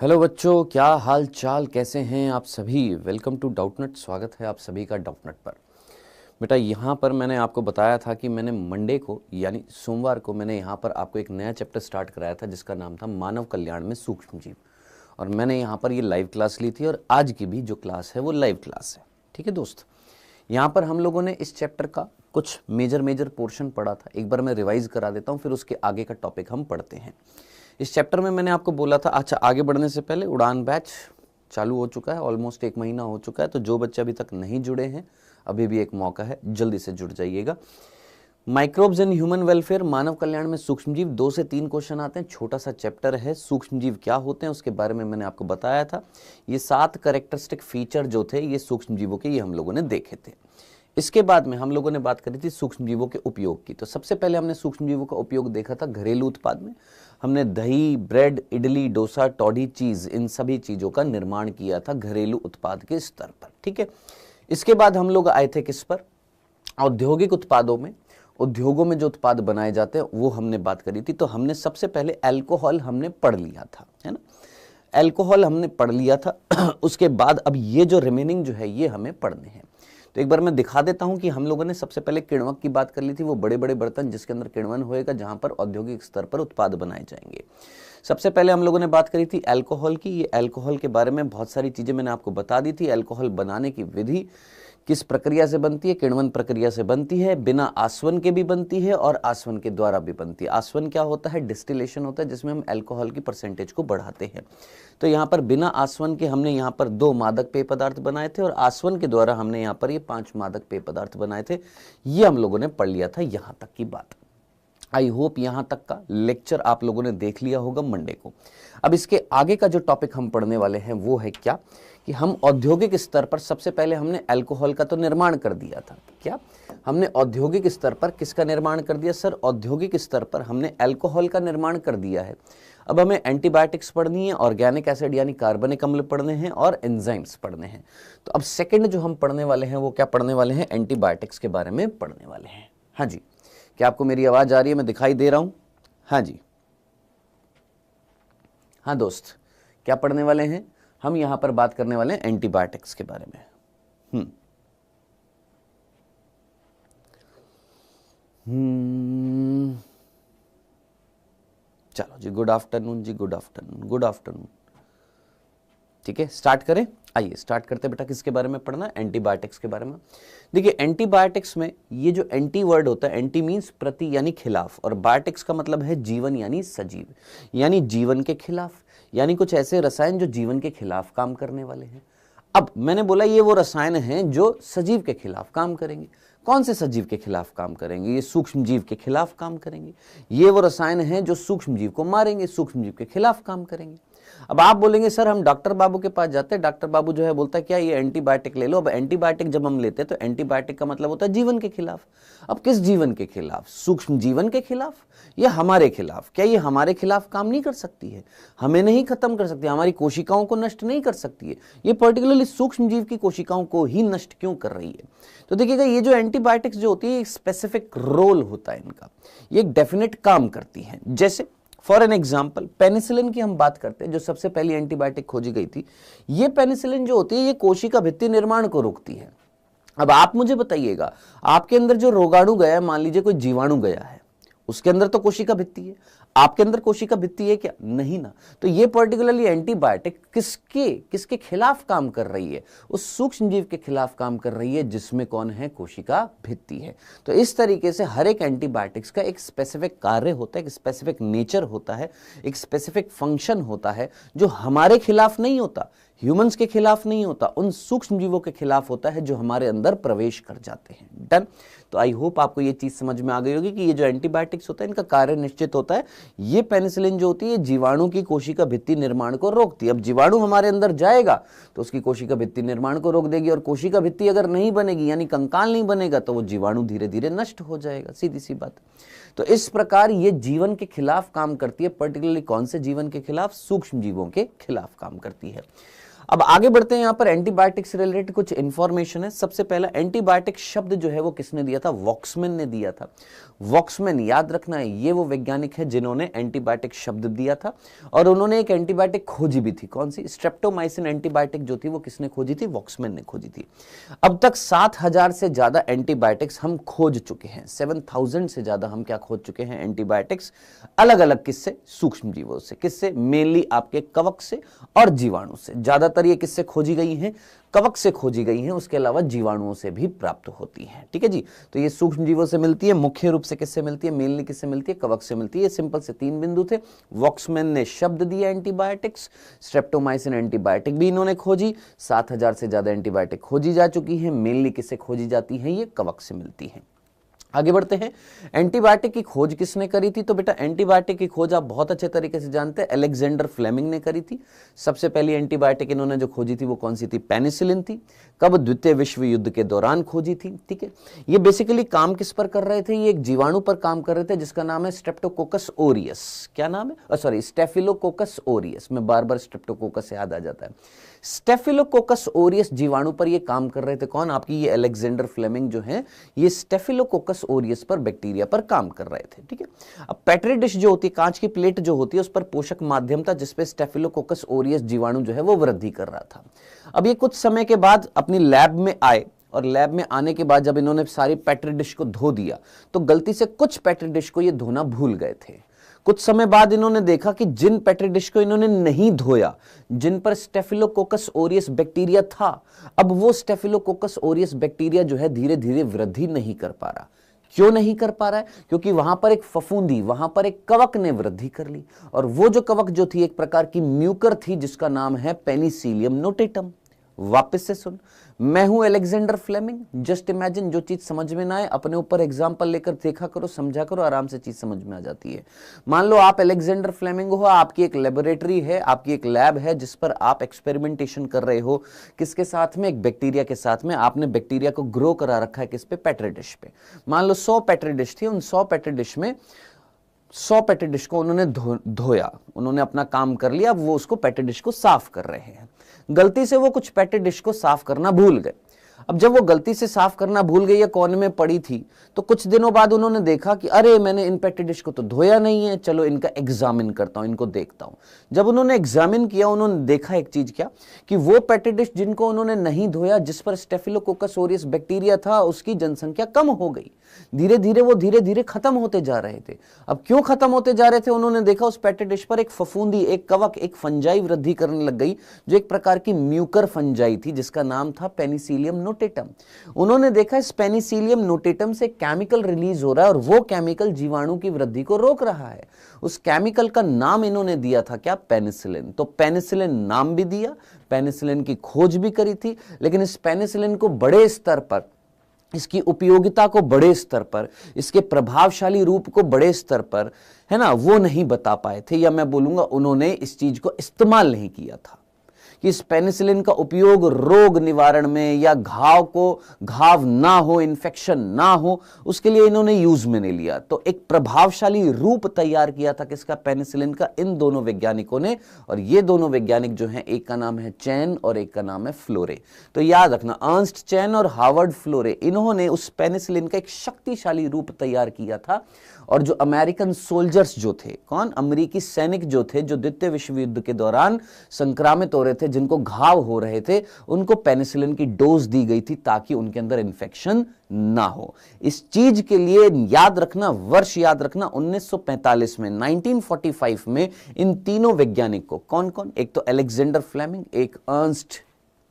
Hello बच्चों, क्या हाल चाल, कैसे हैं आप सभी। Welcome to Doubtnut. स्वागत है आप सभी का डाउटनट पर। बेटा यहाँ पर मैंने आपको बताया था कि मैंने मंडे को यानी सोमवार को मैंने यहाँ पर आपको एक नया चैप्टर स्टार्ट कराया था जिसका नाम था मानव कल्याण में सूक्ष्म जीव। और मैंने यहाँ पर ये लाइव क्लास ली थी और आज की भी जो क्लास है वो लाइव क्लास है। ठीक है दोस्त, यहाँ पर हम लोगों ने इस चैप्टर का कुछ मेजर पोर्शन पढ़ा था। एक बार मैं रिवाइज करा देता हूँ, फिर उसके आगे का टॉपिक हम पढ़ते हैं। इस चैप्टर में मैंने आपको बोला था, अच्छा आगे बढ़ने से पहले उड़ान बैच चालू हो चुका है, ऑलमोस्ट 1 महीना हो चुका है। तो जो बच्चे अभी तक नहीं जुड़े हैं, अभी भी एक मौका है, जल्दी से जुड़ जाइएगा। माइक्रोब्स एंड ह्यूमन वेलफेयर, मानव कल्याण में सूक्ष्मजीव, 2 से 3 क्वेश्चन आते हैं। छोटा सा चैप्टर है। सूक्ष्मजीव क्या होते हैं उसके बारे में मैंने आपको बताया था। ये 7 कैरेक्टरिस्टिक फीचर जो थे ये सूक्ष्मजीवों के, ये हम लोगों ने देखे थे। इसके बाद में हम लोगों ने बात करी थी सूक्ष्मजीवों के उपयोग की। तो सबसे पहले हमने सूक्ष्मजीवों का उपयोग देखा था घरेलू उत्पाद में। हमने दही, ब्रेड, इडली, डोसा, टॉडी, चीज, इन सभी चीजों का निर्माण किया था घरेलू उत्पाद के स्तर पर। ठीक है, इसके बाद हम लोग आए थे किस पर, औद्योगिक उत्पादों में। उद्योगों में जो उत्पाद बनाए जाते हैं वो हमने बात करी थी। तो हमने सबसे पहले अल्कोहल हमने पढ़ लिया था, है ना। अल्कोहल हमने पढ़ लिया था। उसके बाद अब ये जो रिमेनिंग जो है ये हमें पढ़ने हैं। तो एक बार मैं दिखा देता हूं कि हम लोगों ने सबसे पहले किण्वक की बात कर ली थी, वो बड़े बड़े बर्तन जिसके अंदर किण्वन होएगा, जहां पर औद्योगिक स्तर पर उत्पाद बनाए जाएंगे। सबसे पहले हम लोगों ने बात करी थी अल्कोहल की। ये अल्कोहल के बारे में बहुत सारी चीजें मैंने आपको बता दी थी। अल्कोहल बनाने की विधि किस प्रक्रिया से बनती है, किण्वन प्रक्रिया से बनती है, बिना आसवन के भी बनती है और आसवन के द्वारा भी बनती है। आसवन क्या होता है, डिस्टिलेशन होता है, जिसमें हम अल्कोहल की परसेंटेज को बढ़ाते हैं। तो यहाँ पर बिना आसवन के हमने यहाँ पर 2 मादक पेय पदार्थ बनाए थे और आसवन के द्वारा हमने यहाँ पर ये 5 मादक पेय पदार्थ बनाए थे। ये हम लोगों ने पढ़ लिया था यहाँ तक की बात। आई होप यहां तक का लेक्चर आप लोगों ने देख लिया होगा मंडे को। अब इसके आगे का जो टॉपिक हम पढ़ने वाले हैं वो है क्या, कि हम औद्योगिक स्तर पर सबसे पहले हमने अल्कोहल का तो निर्माण कर दिया था। क्या हमने औद्योगिक स्तर पर किसका निर्माण कर दिया सर? औद्योगिक स्तर पर हमने अल्कोहल का निर्माण कर दिया है। अब हमें एंटीबायोटिक्स पढ़नी है, ऑर्गेनिक एसिड यानी कार्बनिक अम्ल पढ़ने हैं और एंजाइम्स पढ़ने हैं। तो अब सेकंड जो हम पढ़ने वाले हैं वो क्या पढ़ने वाले हैं? एंटीबायोटिक्स के बारे में पढ़ने वाले हैं। हाँ जी, क्या आपको मेरी आवाज आ रही है? मैं दिखाई दे रहा हूं? हाँ जी, हाँ दोस्त, क्या पढ़ने वाले हैं हम? यहां पर बात करने वाले हैं एंटीबायोटिक्स के बारे में। चलो जी, गुड आफ्टरनून जी, गुड आफ्टरनून, गुड आफ्टरनून। ठीक है, स्टार्ट करें। आइए स्टार्ट करते बेटा। किसके बारे में पढ़ना है? एंटीबायोटिक्स के बारे में। देखिए एंटीबायोटिक्स में ये जो एंटी वर्ड होता है, एंटी मीन्स प्रति यानी खिलाफ, और बायोटिक्स का मतलब है जीवन यानी सजीव, यानी जीवन के खिलाफ, यानी कुछ ऐसे रसायन जो जीवन के खिलाफ काम करने वाले हैं। अब मैंने बोला ये वो रसायन हैं जो सजीव के खिलाफ काम करेंगे। कौन से सजीव के खिलाफ काम करेंगे? ये सूक्ष्म जीव के खिलाफ काम करेंगे। ये वो रसायन हैं जो सूक्ष्म जीव को मारेंगे, सूक्ष्म जीव के खिलाफ काम करेंगे। अब आप बोलेंगे सर हम डॉक्टर बाबू के पास जाते हैं, डॉक्टर बाबू जो है बोलता है क्या ये एंटीबायोटिक ले लो। अब एंटीबायोटिक जब हम लेते हैं तो एंटीबायोटिक का मतलब होता है जीवन के खिलाफ। अब किस जीवन के खिलाफ? सूक्ष्म जीवन के खिलाफ या हमारे खिलाफ? क्या ये हमारे खिलाफ काम नहीं कर सकती है? हमें नहीं खत्म कर सकती, हमारी कोशिकाओं को नष्ट नहीं कर सकती है? ये पर्टिकुलरली सूक्ष्म जीव की कोशिकाओं को ही नष्ट क्यों कर रही है? तो देखिएगा ये जो एंटीबायोटिक्स जो होती है एक स्पेसिफिक रोल होता है इनका, ये एक डेफिनेट काम करती है। जैसे फॉर एन एग्जाम्पल पेनिसिलिन की हम बात करते हैं, जो सबसे पहली एंटीबायोटिक खोजी गई थी। ये पेनिसिलिन जो होती है ये कोशिका भित्ति निर्माण को रोकती है। अब आप मुझे बताइएगा, आपके अंदर जो रोगाणु गया है, मान लीजिए कोई जीवाणु गया है, उसके अंदर तो कोशिका भित्ति है, आपके अंदर कोशिका भित्ति है क्या? नहीं ना। तो ये पर्टिकुलरली एंटीबायोटिक किसके किसके खिलाफ काम कर रही है? उस सूक्ष्म जीव के खिलाफ काम कर रही है जिसमें कौन है? कोशिका भित्ति है। तो इस तरीके से हर एक एंटीबायोटिक्स का एक स्पेसिफिक कार्य होता है, एक स्पेसिफिक नेचर होता है, एक स्पेसिफिक फंक्शन होता है, जो हमारे खिलाफ नहीं होता, ह्यूमंस के खिलाफ नहीं होता, उन सूक्ष्म जीवों के खिलाफ होता है जो हमारे अंदर प्रवेश कर जाते हैं। डन। तो आई होप आपको ये चीज समझ में आ गई होगी कि ये जो एंटीबायोटिक्स होता है इनका कार्य निश्चित होता है। ये पेनिसिलिन जो होती है जीवाणु की कोशिका भित्ति निर्माण को रोकती है। अब जीवाणु हमारे अंदर जाएगा तो उसकी कोशिका भित्ति निर्माण को रोक देगी, और कोशिका भित्ति अगर नहीं बनेगी यानी कंकाल नहीं बनेगा तो वो जीवाणु धीरे धीरे नष्ट हो जाएगा। सीधी सी बात। तो इस प्रकार ये जीवन के खिलाफ काम करती है। पर्टिकुलरली कौन से जीवन के खिलाफ? सूक्ष्म जीवों के खिलाफ काम करती है। अब आगे बढ़ते हैं, यहां पर एंटीबायोटिक से रिलेटेड कुछ इंफॉर्मेशन है। सबसे पहला एंटीबायोटिक शब्द जो है वो किसने दिया था? वॉक्समैन ने दिया था। वॉक्समैन, याद रखना है, ये वो वैज्ञानिक है जिन्होंने एंटीबायोटिक शब्द दिया था, और उन्होंने एक एंटीबायोटिक खोजी भी थी। कौन सी? स्ट्रेप्टोमाइसिन एंटीबायोटिक जो थी वो किसने खोजी थी? वॉक्समैन ने खोजी थी। अब तक 7000 से ज्यादा एंटीबायोटिक्स हम खोज चुके हैं। 7000 से ज्यादा हम क्या खोज चुके हैं? एंटीबायोटिक्स। अलग अलग किससे? सूक्ष्म जीवों से। किससे? मेनली आपके कवक से और जीवाणु से। ज्यादातर ये किससे खोजी गई हैं? कवक से खोजी गई हैं। उसके अलावा जीवाणुओं से भी प्राप्त होती हैं। ठीक है जी। तो ये सूक्ष्म जीवों से मिलती है। मुख्य रूप से किससे मिलती है? मेनली किससे मिलती है? कवक से मिलती है। सिंपल से 3 बिंदु थे। वॉक्समैन ने शब्द दिया एंटीबायोटिक्स, स्ट्रेप्टोमाइसिन एंटीबायोटिक भी इन्होंने खोजी। 7000 से ज्यादा एंटीबायोटिक खोजी जा चुकी हैं। मेनली किससे खोजी जाती हैं? ये कवक से मिलती हैं। आगे बढ़ते हैं, एंटीबायोटिक की खोज किसने करी थी? तो बेटा एंटीबायोटिक की खोज आप बहुत अच्छे तरीके से जानते हैं, अलेक्जेंडर फ्लेमिंग ने करी थी। सबसे पहली एंटीबायोटिक इन्होंने जो खोजी थी वो कौन सी थी? पेनिसिलिन थी। कब? द्वितीय विश्व युद्ध के दौरान खोजी थी। ठीक है, ये बेसिकली काम किस पर कर रहे थे? ये एक जीवाणु पर काम कर रहे थे जिसका नाम है स्ट्रेप्टोकोकस ओरियस। क्या नाम है? Sorry, staphylococcus Orius. में बार बार स्ट्रेप्टोकोकस याद आ जाता है। स्टेफिलोकोकस ओरियस जीवाणु पर ये काम कर रहे थे। कौन? आपकी ये अलेक्जेंडर फ्लेमिंग जो है, ये स्टेफिलोकोकस ओरियस पर, बैक्टीरिया पर काम कर रहे थे। ठीक है, अब पेट्री डिश जो होती है, कांच की प्लेट जो होती है, उस पर पोषक माध्यम था जिसपे स्टेफिलोकोकस ओरियस जीवाणु जो है वो वृद्धि कर रहा था। अब ये कुछ समय के बाद अपनी लैब में आए, और लैब में आने के बाद जब इन्होंने सारी पेट्री डिश को धो दिया, तो गलती से कुछ पेट्री डिश को ये धोना भूल गए थे। कुछ समय बाद इन्होंने देखा कि जिन पेट्री डिश को इन्होंने नहीं धोया, जिन पर स्टेफिलोकोकस ओरियस बैक्टीरिया था, अब वो स्टेफिलोकोकस ओरियस बैक्टीरिया जो है धीरे धीरे वृद्धि नहीं कर पा रहा। क्यों नहीं कर पा रहा है? क्योंकि वहां पर एक फफूंदी, वहां पर एक कवक ने वृद्धि कर ली, और वो जो कवक जो थी एक प्रकार की म्यूकर थी जिसका नाम है पेनिसिलियम नोटेटम। वापस से सुन, मैं हूं अलेक्जेंडर फ्लेमिंग। जस्ट इमेजिन, जो चीज समझ में ना आए अपने ऊपर एग्जांपल लेकर देखा करो, समझा करो, आराम से चीज समझ में आ जाती है। मान लो आप अलेक्जेंडर फ्लेमिंग हो, आपकी एक लेबोरेटरी है, आपकी एक लैब है जिस पर आप एक्सपेरिमेंटेशन कर रहे हो। किसके साथ में? एक बैक्टीरिया के साथ में। आपने बैक्टीरिया को ग्रो करा रखा है किस पे? पेट्री डिश पे। मान लो 100 पेट्री डिश थी, उन 100 पेट्री डिश में 100 पेट्री डिश को उन्होंने धोया, उन्होंने अपना काम कर लिया। अब वो उसको पेट्री डिश को साफ कर रहे हैं। गलती से वो कुछ पेट्री डिश को साफ करना भूल गए। अब जब वो गलती से साफ करना भूल गई या कोने में पड़ी थी, तो कुछ दिनों बाद उन्होंने देखा कि अरे मैंने इन पेट्री डिश को तो धोया नहीं है, चलो इनका एग्जामिन करता हूं, इनको देखता हूं। जब उन्होंने एग्जामिन किया, उन्होंने देखा एक चीज, क्या? कि वो पेट्री डिश जिनको उन्होंने नहीं धोया, जिस पर स्टेफिलोकोकस ओरियस बैक्टीरिया था, उसकी जनसंख्या कम हो गई। धीरे धीरे वो धीरे धीरे खत्म होते जा रहे थे। अब क्यों खत्म होते जा रहे थे? उन्होंने देखा उस पेट्री डिश पर एक फफूंदी, एक कवक, एक फंजाई वृद्धि करने लग गई, जो एक प्रकार की म्यूकर फंजाई थी जिसका नाम था पेनिसिलियम नोटेटम। उन्होंने देखा इस पेनिसिलियम नोटेटम से केमिकल रिलीज हो रहा है, और वो केमिकल जीवाणु की वृद्धि को रोक रहा है। उस केमिकल का नाम इन्होंने दिया था क्या? पेनिसिलिन। तो पेनिसिलिन नाम भी दिया, पेनिसिलिन की खोज भी करी थी, लेकिन इस पेनिसिलिन को बड़े स्तर पर, इसकी उपयोगिता को बड़े स्तर पर, इसके प्रभावशाली रूप को बड़े स्तर पर, है ना, वो नहीं बता पाए थे, या मैं बोलूंगा उन्होंने इस चीज को इस्तेमाल नहीं किया था कि इस पेनिसिलिन का उपयोग रोग निवारण में, या घाव ना हो, इन्फेक्शन ना हो, उसके लिए इन्होंने यूज में नहीं लिया। तो एक प्रभावशाली रूप तैयार किया था किसका? पेनिसिलिन का, इन दोनों वैज्ञानिकों ने। और ये दोनों वैज्ञानिक जो हैं, एक का नाम है चैन और एक का नाम है फ्लोरे। तो याद रखना, अर्नस्ट चैन और हार्वर्ड फ्लोरे, इन्होंने उस पेनिसिलिन का एक शक्तिशाली रूप तैयार किया था। और जो अमेरिकन सोल्जर्स जो थे, कौन? अमेरिकी सैनिक जो थे, जो द्वितीय विश्व युद्ध के दौरान संक्रामित हो रहे थे, जिनको घाव हो रहे थे, उनको पेनिसिलिन की डोज दी गई थी ताकि उनके अंदर इन्फेक्शन ना हो। इस चीज के लिए याद रखना, वर्ष याद रखना, 1945 में, 1945 में इन तीनों वैज्ञानिक को, कौन कौन? एक तो अलेक्जेंडर फ्लेमिंग, एक अर्नस्ट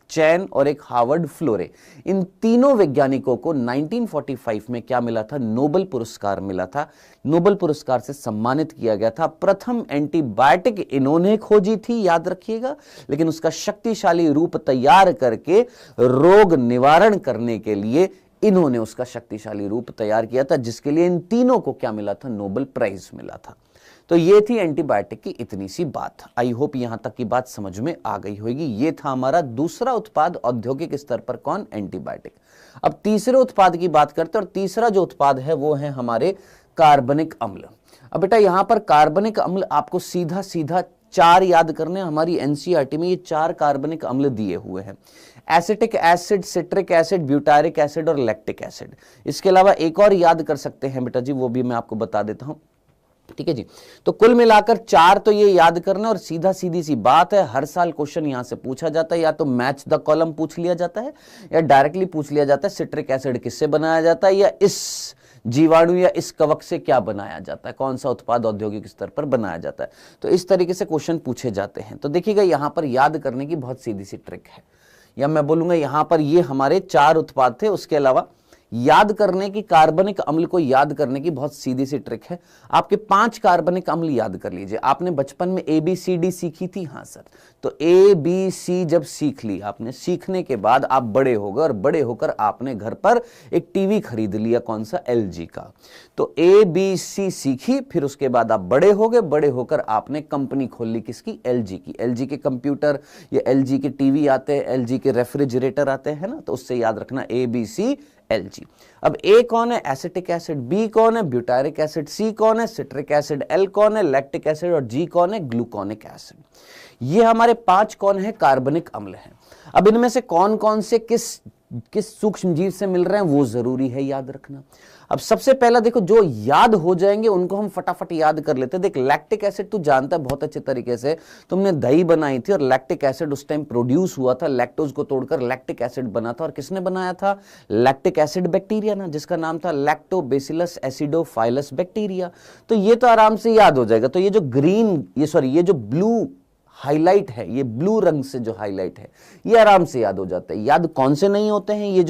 चैन और एक हार्वर्ड फ्लोरे, इन तीनों वैज्ञानिकों को 1945 में क्या मिला था? नोबेल पुरस्कार मिला था। नोबेल पुरस्कार से सम्मानित किया गया था। प्रथम एंटीबायोटिक इन्होंने खोजी थी, याद रखिएगा, लेकिन उसका शक्तिशाली रूप तैयार करके रोग निवारण करने के लिए इन्होंने उसका शक्तिशाली रूप तैयार किया था, जिसके लिए इन तीनों को क्या मिला था? नोबेल प्राइज मिला था। तो ये थी एंटीबायोटिक की इतनी सी बात। आई होप यहां तक की बात समझ में आ गई होगी। ये था हमारा दूसरा उत्पाद औद्योगिक स्तर पर, कौन? एंटीबायोटिक। अब तीसरे उत्पाद की बात करते हैं, और तीसरा जो उत्पाद है वो है हमारे कार्बनिक अम्ल। अब बेटा यहां पर कार्बनिक अम्ल आपको सीधा सीधा चार याद करने, हमारी एनसीईआरटी में ये 4 कार्बनिक अम्ल दिए हुए हैं, acetic acid, citric acid, butyric acid और लैक्टिक एसिड। इसके अलावा एक और याद कर सकते हैं बेटा जी, वो भी मैं आपको बता देता हूं, ठीक है जी। तो कुल मिलाकर 4 तो ये याद करना, और सीधी सी बात है, हर साल क्वेश्चन यहां से पूछा जाता है, या तो मैच द कॉलम पूछ लिया जाता है या डायरेक्टली पूछ लिया जाता है सिट्रिक एसिड किससे बनाया जाता है, या इस जीवाणु या इस कवक से क्या बनाया जाता है, कौन सा उत्पाद औद्योगिक स्तर पर बनाया जाता है। तो इस तरीके से क्वेश्चन पूछे जाते हैं। तो देखिएगा यहां पर याद करने की बहुत सीधी सी ट्रिक है, या मैं बोलूंगा यहां पर ये हमारे 4 उत्पाद थे, उसके अलावा याद करने की कार्बनिक अम्ल को याद करने की बहुत सीधी सी ट्रिक है। आपके 5 कार्बनिक अम्ल याद कर लीजिए। आपने बचपन में ABCD सीखी थी, हाँ सर, तो ABC जब सीख ली आपने, सीखने के बाद आप बड़े हो गए, और बड़े होकर आपने घर पर एक टीवी खरीद लिया, कौन सा, LG का। तो ABC सीखी, फिर उसके बाद आप बड़े हो गए, बड़े होकर आपने कंपनी खोल ली, किसकी, LG की। LG के कंप्यूटर या LG के टीवी आते हैं, LG के रेफ्रिजरेटर आते हैं ना, तो उससे याद रखना ABC LG। अब A कौन है, एसिटिक एसिड, B कौन है, ब्यूटारिक एसिड, C कौन है, सिट्रिक एसिड, L कौन है, लैक्टिक एसिड, और G कौन है, ग्लूकोनिक एसिड। ये हमारे 5 कौन है, कार्बनिक अम्ल हैं। अब इनमें से कौन कौन से किस सूक्ष्म जीव से मिल रहे हैं वो जरूरी है याद रखना। अब सबसे पहला देखो, जो याद हो जाएंगे उनको हम फटाफट याद कर लेते हैं। देख, लैक्टिक एसिड तू जानता है बहुत अच्छे तरीके से, तुमने दही बनाई थी और लैक्टिक एसिड उस टाइम प्रोड्यूस हुआ था, लैक्टोज को तोड़कर लैक्टिक एसिड बना था, और किसने बनाया था, लैक्टिक एसिड बैक्टीरिया ना, जिसका नाम था लैक्टोबैसिलस एसिडोफाइलस बैक्टीरिया। तो ये तो आराम से याद हो जाएगा। तो ये जो ब्लू हाईलाइट है, ये ब्लू रंग से जो हाईलाइट है, ये आराम से याद हो जाता है। याद कौन से नहीं होते हैं, ये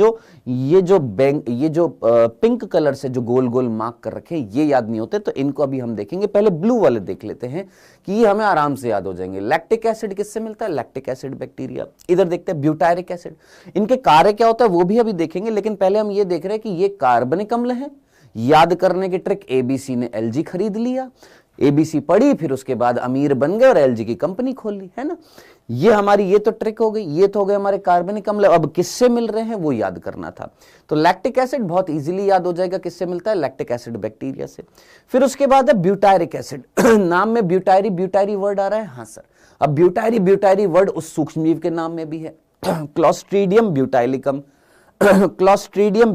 जो पिंक कलर से जो गोल गोल मार्क कर रखे हैं, ये याद नहीं होते। तो इनको अभी हम देखेंगे, पहले ब्लू वाले देख लेते हैं कि ये हमें आराम से याद हो जाएंगे। लैक्टिक एसिड किससे मिलता है, लैक्टिक एसिड बैक्टीरिया। इधर देखते हैं ब्यूटारिक एसिड, इनके कार्य क्या होता है वो भी अभी देखेंगे, लेकिन पहले हम ये देख रहे हैं कि ये कार्बनिक अम्ल है। याद करने की ट्रिक, ABC ने LG खरीद लिया, ABC पढ़ी, फिर उसके बाद अमीर बन गए और LG की कंपनी खोल ली, है ना। ये तो ट्रिक हो गई। ये तो हो गए हमारे कार्बनिक अम्ल। अब किससे मिल रहे हैं वो याद करना था। तो लैक्टिक एसिड बहुत इजीली याद हो जाएगा, किससे मिलता है, लैक्टिक एसिड बैक्टीरिया से। फिर उसके बाद है ब्यूटारिक एसिड। नाम में ब्यूटारी वर्ड आ रहा है, हाँ सर। अब ब्यूटारी वर्ड उस सूक्ष्मजीव के नाम में भी है, क्लोस्ट्रीडियम ब्यूटाइलिकम। क्लोस्ट्रीडियम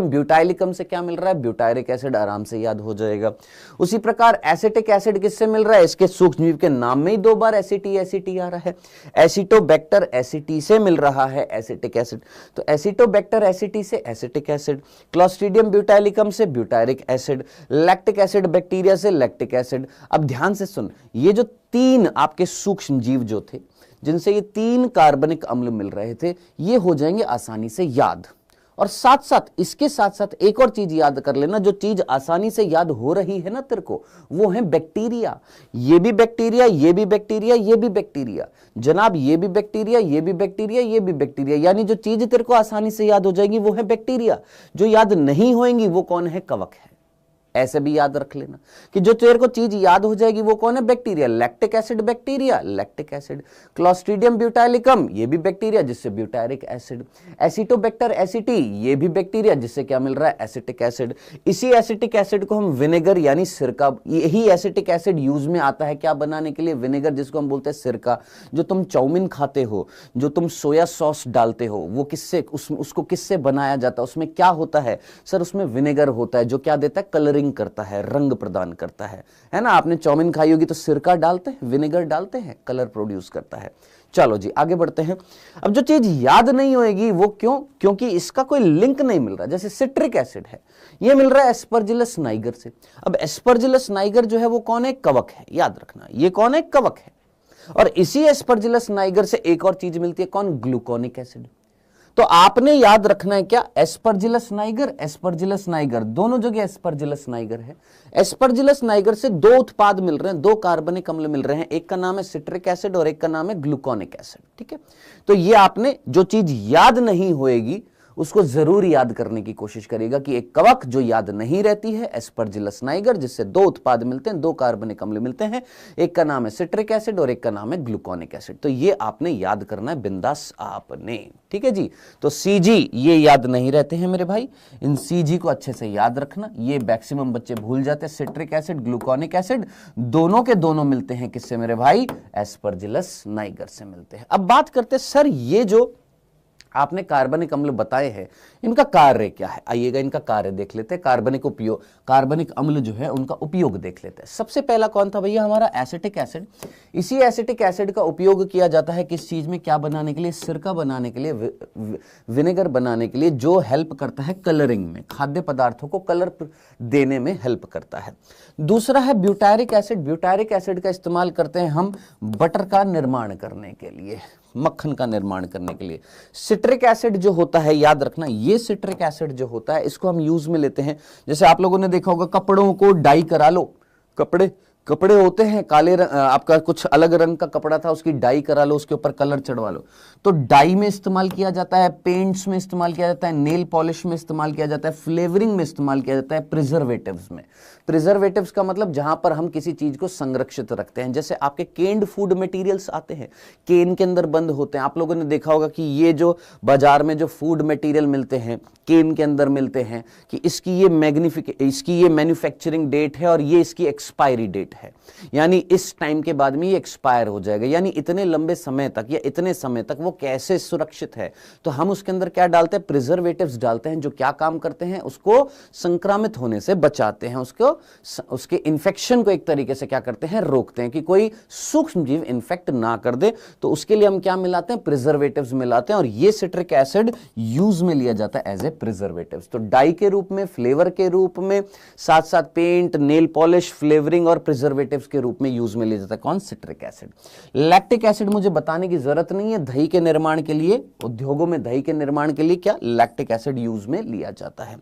ब्यूटाइलिकम से क्या मिल रहा है, ब्यूटारिक एसिड, आराम से याद हो जाएगा। उसी प्रकार एसिटिक एसिड किससे मिल रहा है, इसके सूक्ष्मजीव के नाम में ही 2 बार एसिटी आ रहा है। एसिटोबैक्टर एसिटी से मिल रहा है एसिटिक एसिड, तो एसिटोबैक्टर एसिटी से एसिटिक एसिड, क्लोस्ट्रीडियम ब्यूटाइलिकम से butyric acid, lactic acid bacteria से लैक्टिक एसिड। अब ध्यान से सुन, ये जो 3 आपके सूक्ष्म जीव जो थे, जिनसे ये 3 कार्बनिक अम्ल मिल रहे थे, ये हो जाएंगे आसानी से याद। और इसके साथ साथ एक और चीज याद कर लेना, जो चीज आसानी से याद हो रही है ना तेरे को, वो है बैक्टीरिया। ये भी बैक्टीरिया, ये भी बैक्टीरिया, ये भी बैक्टीरिया जनाब, ये भी बैक्टीरिया, ये भी बैक्टीरिया, ये भी बैक्टीरिया। यानी जो चीज तेरे को आसानी से याद हो जाएगी वो है बैक्टीरिया। जो याद नहीं होंगी वो कौन है, कवक है। ऐसे भी याद रख लेना कि जो तेरे को चीज याद हो जाएगी वो कौन है, bacteria. Lactic acid bacteria, lactic acid. Clostridium butylicum, ये भी बैक्टीरिया, जिससे ब्यूटारिक एसिड। एसिटोबैक्टर एसिटी, ये भी बैक्टीरिया, जिससे क्या मिल रहा है, एसिटिक एसिड। इसी एसिटिक एसिड को हम विनेगर यानी सिरका, यही एसिटिक एसिड यूज में आता है क्या बनाने के लिए, विनेगर, जिसको हम बोलते हैं सिरका। जो तुम चाउमीन खाते हो, जो तुम सोया सॉस डालते हो, वो किससे, उसको किससे बनाया जाता है, उसमें क्या होता है सर, उसमें विनेगर होता है, जो क्या देता है, कलरिंग करता है, रंग प्रदान करता है ना। आपने चाउमीन खाई होगी तो सिरका डालते हैं, विनेगर डालते हैं, कलर प्रोड्यूस करता है। चलो जी आगे बढ़ते हैं। अब जो चीज याद नहीं होएगी वो क्यों, क्योंकि इसका कोई लिंक नहीं मिल रहा। जैसे सिट्रिक एसिड है, ये मिल रहा है एस्परजिलस नाइगर से। अब एस्परजिलस नाइगर जो है वो कौन है, कवक है, याद रखना, ये कौन है, कवक है। और इसी एस्परजिलस नाइगर से एक और चीज मिलती है, कौन, ग्लूकोनिक एसिड। तो आपने याद रखना है क्या, एस्परजिलस नाइगर, दोनों जगह एस्परजिलस नाइगर है। एस्परजिलस नाइगर से 2 उत्पाद मिल रहे हैं, 2 कार्बनिक अम्ल मिल रहे हैं, एक का नाम है सिट्रिक एसिड और एक का नाम है ग्लूकोनिक एसिड, ठीक है। तो ये आपने जो चीज याद नहीं होएगी उसको जरूर याद करने की कोशिश करिएगा कि एक कवक जो याद नहीं रहती है, एस्परजिलस नाइगर, जिससे दो उत्पाद मिलते हैं, दो कार्बनिक अम्ल मिलते हैं, एक का नाम है सिट्रिक एसिड और एक का नाम है ग्लूकोनिक एसिड। तो ये आपने याद करना है बिंदास आपने, ठीक है जी। तो सीजी ये याद नहीं रहते हैं मेरे भाई, इन सीजी को अच्छे से याद रखना, ये मैक्सिमम बच्चे भूल जाते हैं। सिट्रिक एसिड, ग्लूकोनिक एसिड दोनों के दोनों मिलते हैं किससे मेरे भाई, एस्परजिलस नाइगर से मिलते हैं। अब बात करते हैं सर ये जो आपने कार्बनिक अम्ल बताए हैं इनका कार्य क्या है, आइएगा इनका कार्य देख लेते हैं। कार्बनिक अम्ल जो है उनका उपयोग देख लेते हैं। सबसे पहला कौन था भैया, हमारा एसिटिक एसिड। इसी एसिटिक एसिड का उपयोग किया जाता है किस चीज में, क्या बनाने के लिए, सिरका बनाने के लिए, विनेगर बनाने के लिए, जो हेल्प करता है कलरिंग में, खाद्य पदार्थों को कलर देने में हेल्प करता है। दूसरा है ब्यूटारिक एसिड। ब्यूटारिक एसिड का इस्तेमाल करते हैं हम बटर का निर्माण करने के लिए, मक्खन का निर्माण करने के लिए। सिट्रिक एसिड जो होता है, याद रखना, ये सिट्रिक एसिड जो होता है इसको हम यूज में लेते हैं, जैसे आप लोगों ने देखा होगा कपड़ों को डाई करा लो, कपड़े होते हैं काले आपका कुछ अलग रंग का कपड़ा था, उसकी डाई करा लो, उसके ऊपर कलर चढ़वा लो, तो डाई में इस्तेमाल किया जाता है, पेंट्स में इस्तेमाल किया जाता है, नेल पॉलिश में इस्तेमाल किया जाता है, फ्लेवरिंग में इस्तेमाल किया जाता है, प्रिजर्वेटिव्स में। प्रिजर्वेटिव्स का मतलब जहां पर हम किसी चीज को संरक्षित रखते हैं, जैसे आपके केन्ड फूड मटेरियल्स आते हैं, केन के अंदर बंद होते हैं। आप लोगों ने देखा होगा कि ये जो बाजार में जो फूड मटेरियल मिलते हैं केन के अंदर मिलते हैं कि इसकी ये मैन्युफैक्चरिंग डेट है और ये इसकी एक्सपायरी डेट है, यानी इस टाइम के बाद में ये एक्सपायर हो जाएगा, यानी इतने लंबे समय तक या इतने समय तक वो कैसे सुरक्षित है। तो हम उसके अंदर क्या डालते हैं, प्रिजर्वेटिव्स डालते हैं, जो क्या काम करते हैं, उसको संक्रामित होने से बचाते हैं, उसके इन्फेक्शन को एक तरीके से क्या करते हैं, रोकते हैं कि कोई सूक्ष्म जीव इन्फेक्ट ना कर दे। तो उसके लिए हम क्या मिलाते हैं, प्रिजर्वेटिव्स मिलाते हैं, और ये सिट्रिक एसिड यूज में लिया जाता है एज ए प्रिजर्वेटिव्स। तो डाई के रूप में, फ्लेवर के रूप में, साथ साथ पेंट, नेल पॉलिश, फ्लेवरिंग और प्रिजर्वेटिव्स के रूप में यूज में लिया जाता है कौन, सिट्रिक एसिड। लैक्टिक एसिड मुझे बताने की जरूरत नहीं है, दही के निर्माण के लिए, उद्योगों में दही के निर्माण के लिए क्या लैक्टिक एसिड यूज में लिया जाता है।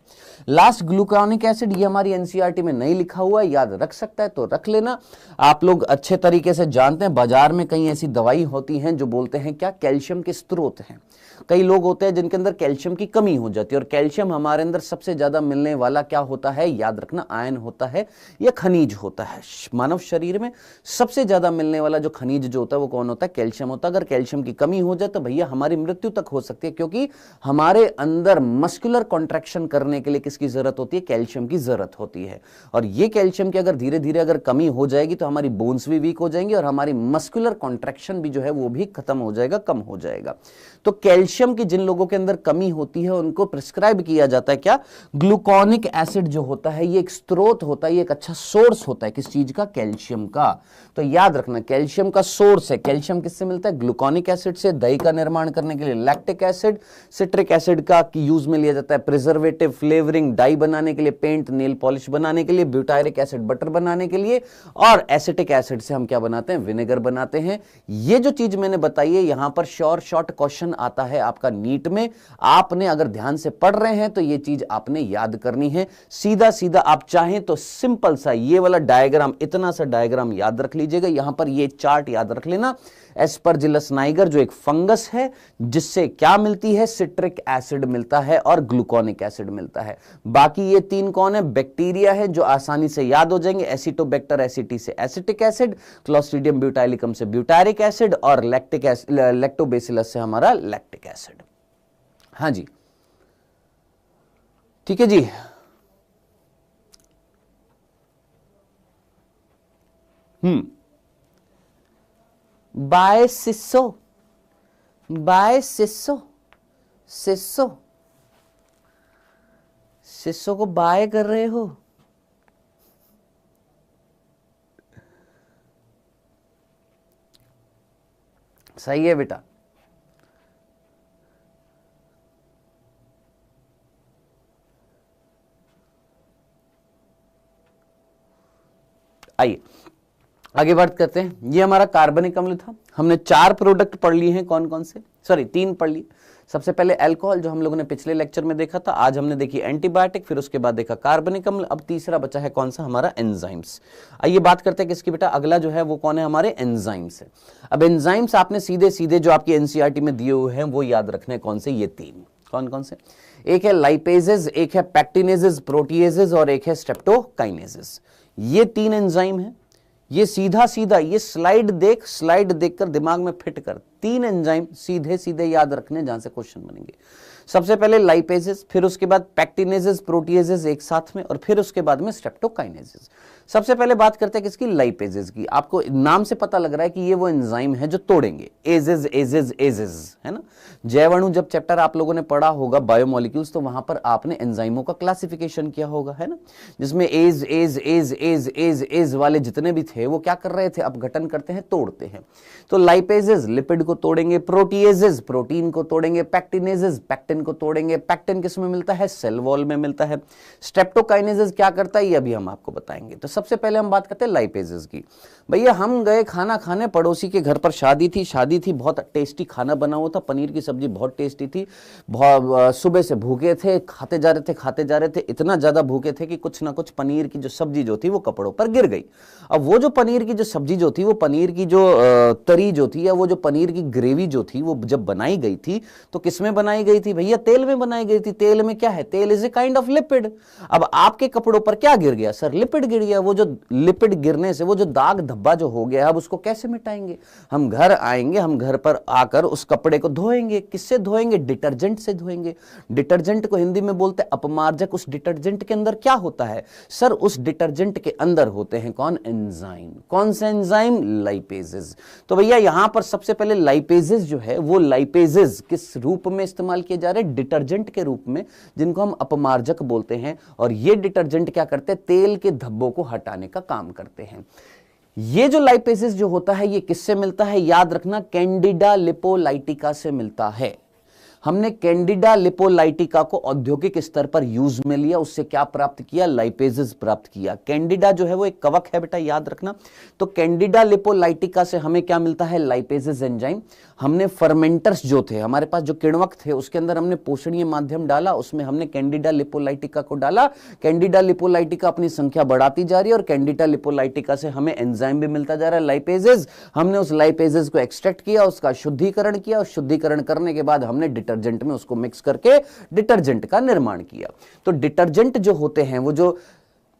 लास्ट ग्लूकोनिक एसिड, ये हमारी एनसीईआरटी में नहीं लिखा हुआ है, याद रख सकता है तो रख लेना। आप लोग अच्छे तरीके से जानते हैं, बाजार में कई ऐसी दवाई होती हैं जो बोलते हैं क्या, कैल्शियम के स्रोत हैं। कई लोग होते हैं जिनके अंदर कैल्शियम की कमी हो जाती है, और कैल्शियम हमारे अंदर सबसे ज्यादा मिलने वाला क्या होता है, याद रखना, आयन होता है या खनिज होता है। मानव शरीर में सबसे ज्यादा मिलने वाला जो खनिज जो होता है वो कौन होता है, कैल्शियम होता है। अगर कैल्शियम की कमी हो जाए तो भैया हमारी मृत्यु तक हो सकती है, क्योंकि हमारे अंदर मस्कुलर कॉन्ट्रैक्शन करने के लिए किसकी जरूरत होती है, कैल्शियम की जरूरत होती है। और ये कैल्शियम की अगर धीरे धीरे अगर कमी हो जाएगी तो हमारी बोन्स भी वीक हो जाएंगी और हमारी मस्कुलर कॉन्ट्रैक्शन भी जो है वो भी खत्म हो जाएगा, कम हो जाएगा। तो कैल्शियम की जिन लोगों के अंदर कमी होती है उनको प्रिस्क्राइब किया जाता है क्या, ग्लूकोनिक एसिड जो होता है ये एक स्रोत होता है, ये एक अच्छा सोर्स होता है किस चीज का, कैल्शियम का। तो याद रखना कैल्शियम का सोर्स है, कैल्शियम किससे मिलता है, ग्लूकोनिक एसिड से। दही का निर्माण करने के लिए लैक्टिक एसिड, सिट्रिक एसिड का यूज में लिया जाता है प्रिजर्वेटिव, फ्लेवरिंग, डाई बनाने के लिए, पेंट, नेल पॉलिश बनाने के लिए, ब्यूटारिक एसिड बटर बनाने के लिए, और एसिटिक एसिड से हम क्या बनाते हैं, विनेगर बनाते हैं। ये जो चीज मैंने बताई है यहां पर शॉर्ट क्वेश्चन आता है आपका नीट में, आपने अगर ध्यान से पढ़ रहे हैं तो ये चीज आपने याद करनी है। सीधा सीधा आप चाहें तो सिंपल सा ये वाला डायग्राम, इतना सा डायग्राम याद रख लीजिएगा। यहां पर ये चार्ट याद रख लेना, एस्परजिलस नाइगर जो एक फंगस है जिससे क्या मिलती है, सिट्रिक एसिड मिलता है और ग्लूकोनिक एसिड मिलता है। बाकी ये तीन कौन है, बैक्टीरिया है जो आसानी से याद हो जाएंगे, एसिटोबैक्टर एसिटी से एसिटिक एसिड, क्लोस्ट्रीडियम ब्यूटाइलिकम से ब्यूटारिक एसिड, और लैक्टोबैसिलस से हमारा लैक्टिक एसिड। हाँ जी ठीक है जी। बाय सिसो को बाय कर रहे हो, सही है बेटा। आइए आगे बात करते हैं। ये हमारा कार्बनिक अम्ल था, हमने 4 प्रोडक्ट पढ़ लिए हैं, कौन कौन से, 3 पढ़ लिए। सबसे पहले अल्कोहल जो हम लोगों ने पिछले लेक्चर में देखा था, आज हमने देखी एंटीबायोटिक, फिर उसके बाद देखा कार्बनिक अम्ल। अब तीसरा बचा है कौन सा, हमारा एंजाइम्स। आइए बात करते हैं किसकी बेटा, अगला जो है वो कौन है, हमारे एंजाइम्स है। अब एंजाइम्स आपने सीधे सीधे जो आपकी एनसीईआरटी में दिए हुए हैं वो याद रखने, कौन से, ये 3। कौन कौन से? एक है लाइपेजेस, एक है पैक्टिनेजेस, प्रोटीएजेस और एक है स्ट्रेप्टोकाइनेजेस। ये 3 एंजाइम है। ये सीधा सीधा ये स्लाइड देखकर दिमाग में फिट कर, 3 एंजाइम सीधे सीधे याद रखने जहां से क्वेश्चन बनेंगे। सबसे पहले लाइपेजेस, फिर उसके बाद पैक्टिनेजेस, प्रोटीएजेस एक साथ में, और फिर उसके बाद में स्ट्रेप्टोकाइनेजेस। सबसे पहले बात करते हैं किसकी? लाइपेजेस की। आपको नाम से पता लग रहा है कि ये वो एंजाइम है जो तोड़ेंगे। एजेज एजेज एजेज, है ना। जैवाणु जब चैप्टर आप लोगों ने पढ़ा होगा बायोमोलिक्यूल्स, तो वहां पर आपने एंजाइमों का क्लासिफिकेशन किया होगा, है ना, जिसमें age age age age age age वाले जितने भी थे वो क्या कर रहे थे? अपघटन करते हैं, तोड़ते हैं। तो लाइपेजेस लिपिड को तोड़ेंगे, प्रोटीएजेस प्रोटीन को तोड़ेंगे, पैक्टिनेजेस पैक्टिन को तोड़ेंगे। पैक्टिन किस में मिलता है? सेल वॉल में मिलता है। स्ट्रेप्टोकाइनेजेस क्या करता है ये अभी हम आपको बताएंगे। तो सबसे पहले हम बात करते हैं लाइपेजेस की। भैया हम गए खाना खाने, पड़ोसी के घर पर शादी थी, बहुत टेस्टी खाना बना हुआ था, पनीर की सब्जी बहुत टेस्टी थी। सुबह से भूखे थे, खाते जा रहे थे, इतना ज्यादा भूखे थे कि कुछ ना कुछ पनीर की जो सब्जी जो थी वो कपड़ों पर गिर गई। अब वो जो पनीर की जो सब्जी जो थी, वो पनीर की जो तरी जो थी, या वो जो पनीर की ग्रेवी जो थी, वो जब बनाई गई थी तो किसमें बनाई गई थी भैया? तेल में बनाई गई थी। तेल में क्या है? तेल is a kind of lipid. अब आपके कपड़ों पर क्या गिर गया? सर लिपिड गिर गया। वो जो लिपिड गिरने से वो जो दाग धब्बा जो हो गया, अब उसको कैसे मिटाएंगे? हम घर आएंगे, हम घर पर आकर उस कपड़े को धोएंगे। किससे धोएंगे? डिटर्जेंट से धोएंगे। डिटर्जेंट को हिंदी में बोलते हैं अपमार्जक। उस डिटर्जेंट के अंदर क्या होता है? सर उस डिटर्जेंट के अंदर होते हैं कौन? एंजाइम। कौन से एंजाइम? लाइपेजेस। तो भैया यहां पर सबसे पहले लाइपेजेस जो है, वो लाइपेजेस किस रूप में इस्तेमाल किए जा रहे हैं? डिटर्जेंट के रूप में, जिनको हम अपमार्जक बोलते हैं। और ये डिटर्जेंट क्या करते हैं? तेल के धब्बों को हटाने का काम करते हैं। ये जो लाइपेजेस जो होता है, ये किससे मिलता है? याद रखना, कैंडिडा लिपोलाइटिका से मिलता है। हमने कैंडिडा लिपोलाइटिका को औद्योगिक स्तर पर यूज में लिया, उससे क्या प्राप्त किया? लाइपेजेस प्राप्त किया। कैंडिडा जो है वो एक कवक है बेटा, याद रखना। तो कैंडिडा लिपोलाइटिका से हमें क्या मिलता है? Lipases enzyme. हमने फर्मेंटर्स जो थे हमारे पास, जो किण्वक थे, उसके अंदर हमने पोषणीय माध्यम डाला, उसमें हमने कैंडिडा लिपोलाइटिका को डाला। कैंडिडा लिपोलाइटिका अपनी संख्या बढ़ाती जा रही है और कैंडिडा लिपोलाइटिका से हमें एंजाइम भी मिलता जा रहा है, लाइपेजेस। हमने उस लाइपेजेस को एक्सट्रैक्ट किया, उसका शुद्धिकरण किया, और शुद्धिकरण करने के बाद हमने डिटर्जेंट में उसको मिक्स करके डिटर्जेंट का निर्माण किया। तो डिटर्जेंट जो होते हैं, वो जो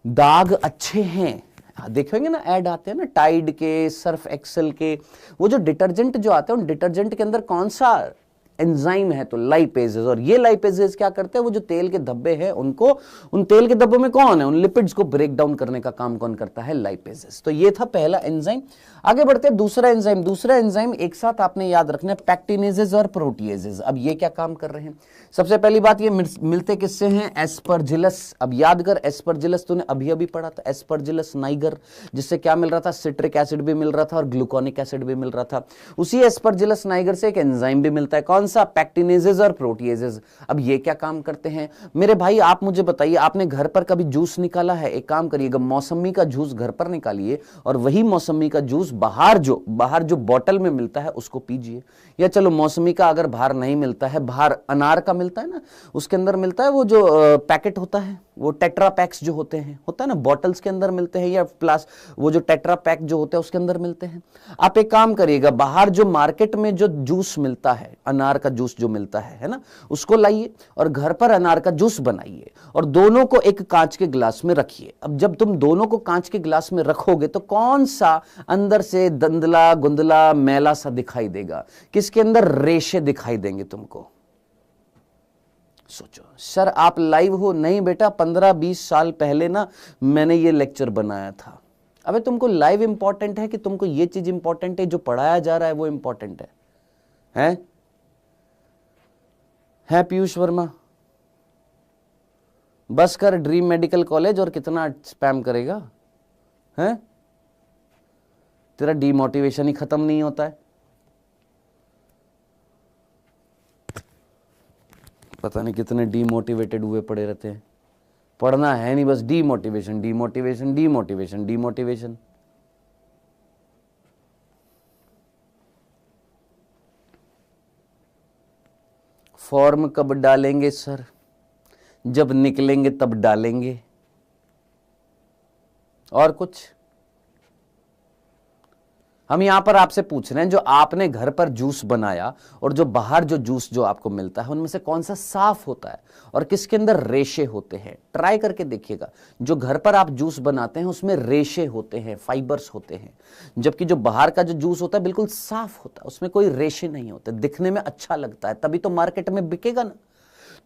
दाग अच्छे हैं, देखेंगे ना ऐड आते हैं ना टाइड के, सर्फ एक्सेल के, वो जो डिटर्जेंट जो आते हैं, उन डिटर्जेंट के अंदर कौन सा एंजाइम है? तो लाइपेजेस। और ये लाइपेजेस क्या करते हैं? वो जो तेल के धब्बे हैं उनको, उन तेल के धब्बों में कौन है? उन लिपिड्स को ब्रेक डाउन करने का काम कौन करता है? लाइपेजेस। तो ये था पहला एंजाइम। आगे बढ़ते हैं दूसरा एंजाइम। दूसरा एंजाइम एक साथ आपने याद रखना है, पैक्टिनेजेस और प्रोटीएजेस। अब ये क्या काम कर रहे हैं? सबसे पहली बात, ये मिलते किससे हैं? एस्परजिलस। अब याद कर, एस्परजिलस तूने अभी अभी पढ़ा था, एस्परजिलस नाइगर, जिससे क्या मिल रहा था? सिट्रिक एसिड भी मिल रहा था और ग्लूकोनिक एसिड भी मिल रहा था। उसी एस्परजिलस नाइगर से एक एंजाइम भी मिलता है, कौन सा? पैक्टिनेजेस और प्रोटीएजेस। अब ये क्या काम करते हैं मेरे भाई? आप मुझे बताइए, आपने घर पर कभी जूस निकाला है? एक काम करिएगा, मौसमी का जूस घर पर निकालिए और वही मौसमी का जूस बाहर जो बोतल में मिलता है उसको पीजिए। या चलो मौसमी का अगर बाहर नहीं मिलता है, बाहर अनार का मिलता है ना, उसके अंदर मिलता है वो जो पैकेट होता है, वो टेट्रा पैक्स जो होते हैं, होता है ना, बॉटल्स के अंदर मिलते हैं, या प्लस वो जो टेट्रा पैक जो होते हैं उसके अंदर मिलते हैं। आप एक काम करिएगा, बाहर जो मार्केट में जो जूस मिलता है, अनार का जूस जो मिलता है ना, उसको लाइए और घर पर अनार का जूस बनाइए और दोनों को एक कांच के गिलास में रखिए। अब जब तुम दोनों को कांच के गिलास में रखोगे तो कौन सा अंदर से दंदला गुंदला मैला सा दिखाई देगा? किसके अंदर? रेशे दिखाई देंगे तुमको। सोचो सर आप लाइव हो? नहीं बेटा, 15-20 साल पहले ना मैंने ये लेक्चर बनाया था। अबे तुमको लाइव इंपॉर्टेंट है कि तुमको ये चीज इंपॉर्टेंट है, जो पढ़ाया जा रहा है वो इंपॉर्टेंट है पीयूष वर्मा? बस कर ड्रीम मेडिकल कॉलेज, और कितना स्पैम करेगा? है तेरा डीमोटिवेशन ही खत्म नहीं होता है। पता नहीं कितने डीमोटिवेटेड हुए पड़े रहते हैं। पढ़ना है नहीं, बस demotivation demotivation demotivation demotivation. Form कब डालेंगे सर? जब निकलेंगे तब डालेंगे। और कुछ? हम यहां पर आपसे पूछ रहे हैं जो आपने घर पर जूस बनाया और जो बाहर जो जूस जो आपको मिलता है उनमें से कौन सा साफ होता है और किसके अंदर रेशे होते हैं। ट्राई करके देखिएगा, जो घर पर आप जूस बनाते हैं उसमें रेशे होते हैं, फाइबर्स होते हैं, जबकि जो बाहर का जो जूस होता है बिल्कुल साफ होता है, उसमें कोई रेशे नहीं होते, दिखने में अच्छा लगता है, तभी तो मार्केट में बिकेगा ना।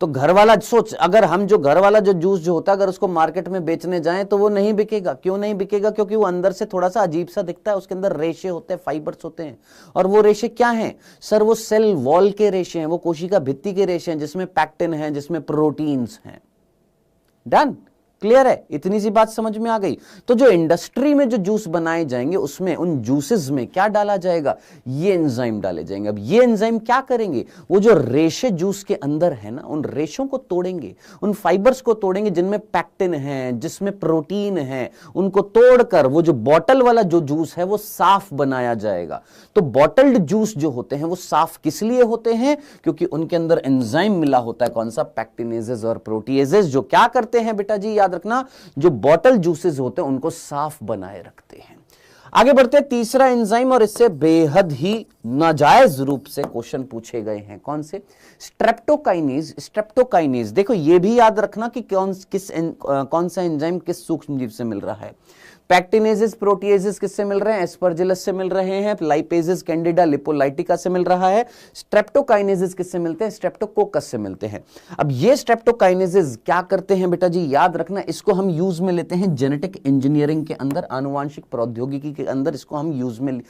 तो घर वाला सोच, अगर हम जो घर वाला जो जूस जो होता है अगर उसको मार्केट में बेचने जाएं तो वो नहीं बिकेगा। क्यों नहीं बिकेगा? क्योंकि वो अंदर से थोड़ा सा अजीब सा दिखता है, उसके अंदर रेशे होते हैं, फाइबर्स होते हैं। और वो रेशे क्या हैं सर? वो सेल वॉल के रेशे हैं, वो कोशिका भित्ति के रेशे हैं, जिसमें पैक्टिन है, जिसमें प्रोटीन्स हैं। डन? क्लियर है? इतनी सी बात समझ में आ गई। तो जो इंडस्ट्री में जो जूस बनाए जाएंगे उसमें उन जूसेस में क्या डाला जाएगा? ये एंजाइम डाले जाएंगे। अब ये एंजाइम क्या करेंगे? वो जो रेशे जूस के अंदर है ना, उन रेशों को तोड़ेंगे, उन फाइबर्स को तोड़ेंगे जिनमें पैक्टिन है, जिसमें प्रोटीन है, उनको तोड़कर वो जो बॉटल वाला जो जूस है वो साफ बनाया जाएगा। तो बॉटल्ड जूस जो होते हैं वो साफ किस लिए होते हैं? क्योंकि उनके अंदर एंजाइम मिला होता है। कौन सा? पैक्टिनेजेस और प्रोटीएजेस, जो क्या करते हैं बेटा जी, याद रखना, जो बॉटल जूसेस होते हैं उनको साफ बनाए रखते हैं। आगे बढ़ते हैं, तीसरा एंजाइम, और इससे बेहद ही नाजायज रूप से क्वेश्चन पूछे गए हैं। कौन से? स्ट्रेप्टोकाइनेज। स्ट्रेप्टोकाइनेज देखो, ये भी याद रखना कि कौन सा एंजाइम किस सूक्ष्म जीव से मिल रहा है। पैक्टिनेजेस, प्रोटीएजेस किससे मिल रहे हैं? एस्परजिलस से मिल रहे हैं। लाइपेजेस, कैंडिडा लिपोलाइटिका से मिल रहा है। स्ट्रेप्टोकाइनेजेस किससे मिलते हैं? स्ट्रेप्टोकोकस से मिलते हैं। अब ये स्ट्रेप्टोकाइनेजेस क्या करते हैं बेटा जी, याद रखना, इसको हम यूज में लेते हैं जेनेटिक इंजीनियरिंग के अंदर, आनुवांशिक प्रौद्योगिकी के अंदर इसको हम यूज में,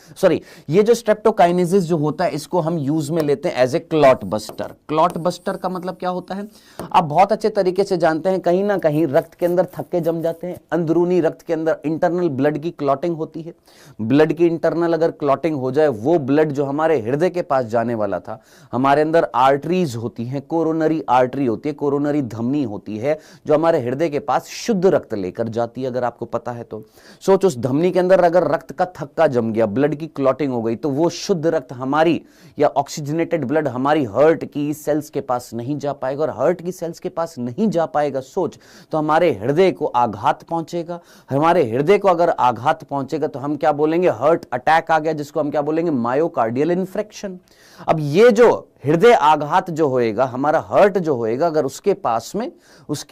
ये जो स्ट्रेप्टोकाइनेजेस जो होता है इसको हम यूज में लेते हैं as a clot buster. Clot buster का मतलब क्या होता है? आप बहुत अच्छे तरीके से जानते हैं, कहीं ना कहीं रक्त के अंदर थक्के जम जाते हैं, अंदरूनी रक्त के अंदर इंटरनल ब्लड की क्लॉटिंग होती है। ब्लड की इंटरनल अगर क्लॉटिंग हो जाए, वो ब्लड जो हमारे हृदय के पास जाने वाला था, हमारे अंदर आर्टरीज होती हैं, कोरोनरी आर्टरी होती है, कोरोनरी धमनी होती है जो हमारे हृदय के पास शुद्ध रक्त लेकर जाती है। अगर आपको पता है तो सोच, उस धमनी के अंदर अगर रक्त का थक्का जम गया, ब्लड की क्लॉटिंग हो गई, तो वो शुद्ध रक्त हमारी या ऑक्सीजनेटेड ब्लड हमारी हार्ट की सेल्स के पास नहीं जा पाएगा, और हार्ट की सेल्स के पास नहीं जा पाएगा, सोच, तो हमारे हृदय को आघात पहुंचेगा। हमारे हृदय को अगर आघात पहुंचेगा तो हम क्या बोलेंगे? हार्ट अटैक आ गया, जिसको हम क्या बोलेंगे? Myocardial infarction. अब ये जो हृदय आघात जो होएगा, हमारा हार्ट जो होएगा, अगर उसके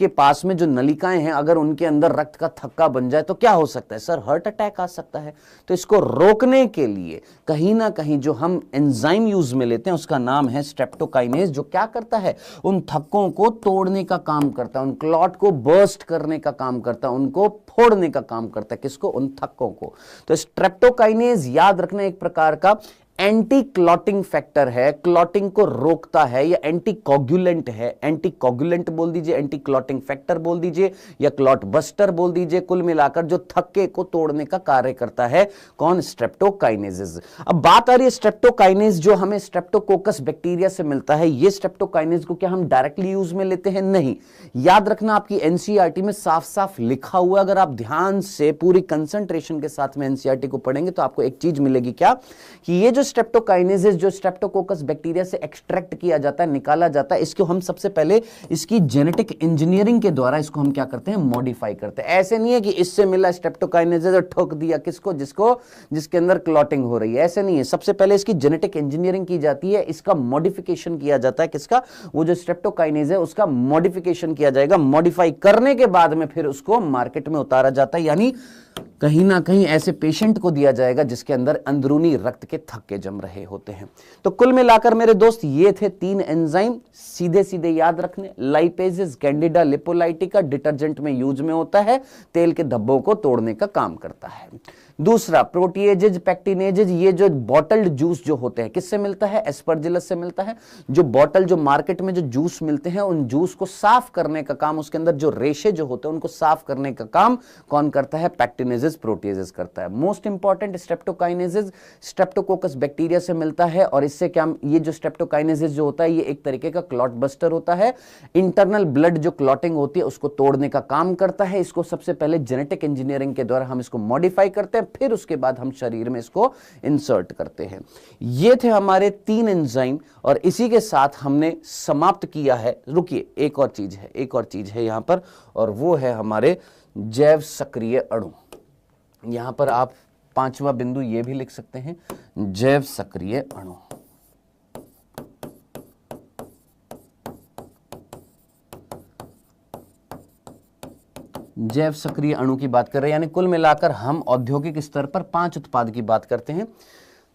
पास में जो नलिकाएं हैं, अगर उनके अंदर रक्त का थक्का बन जाए तो क्या हो सकता है सर? हार्ट अटैक आ सकता है। तो इसको रोकने के लिए कहीं ना कहीं जो हम एंजाइम यूज में लेते हैं उसका नाम है स्ट्रेप्टोकाइनेज, जो क्या करता है? उन थक्कों को तोड़ने का काम करता है, उन क्लॉट को बर्स्ट करने का काम करता है, उनको फोड़ने का काम करता है। किसको? उन थक्कों को। तो स्ट्रेप्टोकाइनेज याद रखना एक प्रकार का एंटी क्लॉटिंग फैक्टर है, क्लॉटिंग को रोकता है, या एंटी कोगुलेंट है। एंटी कोगुलेंट बोल दीजिए, एंटी क्लॉटिंग फैक्टर बोल दीजिए, या क्लॉट बस्टर बोल दीजिए। कुल मिलाकर जो थक्के को तोड़ने का कार्य करता है, कौन? स्ट्रेप्टोकाइनेजेस। अब बात आ रही है स्ट्रेप्टोकाइनेज जो हमें स्ट्रेप्टोकोकस बैक्टीरिया से मिलता है, ये स्ट्रेप्टोकाइनेज को क्या हम डायरेक्टली यूज में लेते हैं? नहीं। याद रखना, आपकी एनसीईआरटी में साफ साफ लिखा हुआ, अगर आप ध्यान से पूरी कंसंट्रेशन के साथ में एनसीईआरटी को पढ़ेंगे तो आपको एक चीज मिलेगी, क्या? कि ये जो स्ट्रेप्टोकाइनेजेस जो स्ट्रेप्टोकोकस बैक्टीरिया से एक्सट्रैक्ट किया जाता है, निकाला जाता है, इसको हम सबसे पहले इसकी जेनेटिक इंजीनियरिंग के द्वारा इसको हम क्या करते हैं? मॉडिफाई करते हैं। ऐसे नहीं है कि इससे मिला स्ट्रेप्टोकाइनेजेस और ठोक दिया किसको? जिसके अंदर क्लॉटिंग हो रही है, ऐसे नहीं है। सबसे पहले इसकी जेनेटिक इंजीनियरिंग की जाती है, इसका मॉडिफिकेशन किया जाता है। किसका? वो जो स्ट्रेप्टोकाइनेज है उसका मॉडिफिकेशन किया जाएगा। मॉडिफाई करने के बाद में फिर उसको मार्केट में उतारा जाता है, यानी कहीं ना कहीं ऐसे पेशेंट को दिया जाएगा जिसके अंदर अंदरूनी रक्त के थक्के जम रहे होते हैं। तो कुल मिलाकर मेरे दोस्त ये थे 3 एंजाइम, सीधे सीधे याद रखने। लाइपेजेस, कैंडिडा लिपोलाइटिका डिटर्जेंट में यूज में होता है, तेल के धब्बों को तोड़ने का काम करता है। दूसरा प्रोटीएजेज, पैक्टिनेजेज, ये जो बॉटल्ड जूस जो होते हैं किससे मिलता है? एस्परजिलस से मिलता है। जो मार्केट में जो जूस मिलते हैं उन जूस को साफ करने का काम, उसके अंदर जो रेशे जो होते हैं उनको साफ करने का काम कौन करता है? पैक्टिनेजेस, प्रोटीएजेस करता है। मोस्ट इंपॉर्टेंट स्ट्रेप्टोकाइनेजेस स्ट्रेप्टोकोकस बैक्टीरिया से मिलता है, और इससे क्या, ये जो स्ट्रेप्टोकाइनेजेस जो होता है ये एक तरीके का क्लॉट बस्टर होता है। इंटरनल ब्लड जो क्लॉटिंग होती है उसको तोड़ने का काम करता है। इसको सबसे पहले जेनेटिक इंजीनियरिंग के द्वारा हम इसको मॉडिफाई करते हैं, फिर उसके बाद हम शरीर में इसको इंसर्ट करते हैं। ये थे हमारे 3 एंजाइम, और इसी के साथ हमने समाप्त किया है। रुकिए, एक और चीज है यहां पर, और वो है हमारे जैव सक्रिय अणु। यहां पर आप पांचवा बिंदु ये भी लिख सकते हैं, जैव सक्रिय अणु। जैव सक्रिय अणु की बात कर रहे हैं, यानी कुल मिलाकर हम औद्योगिक स्तर पर 5 उत्पाद की बात करते हैं।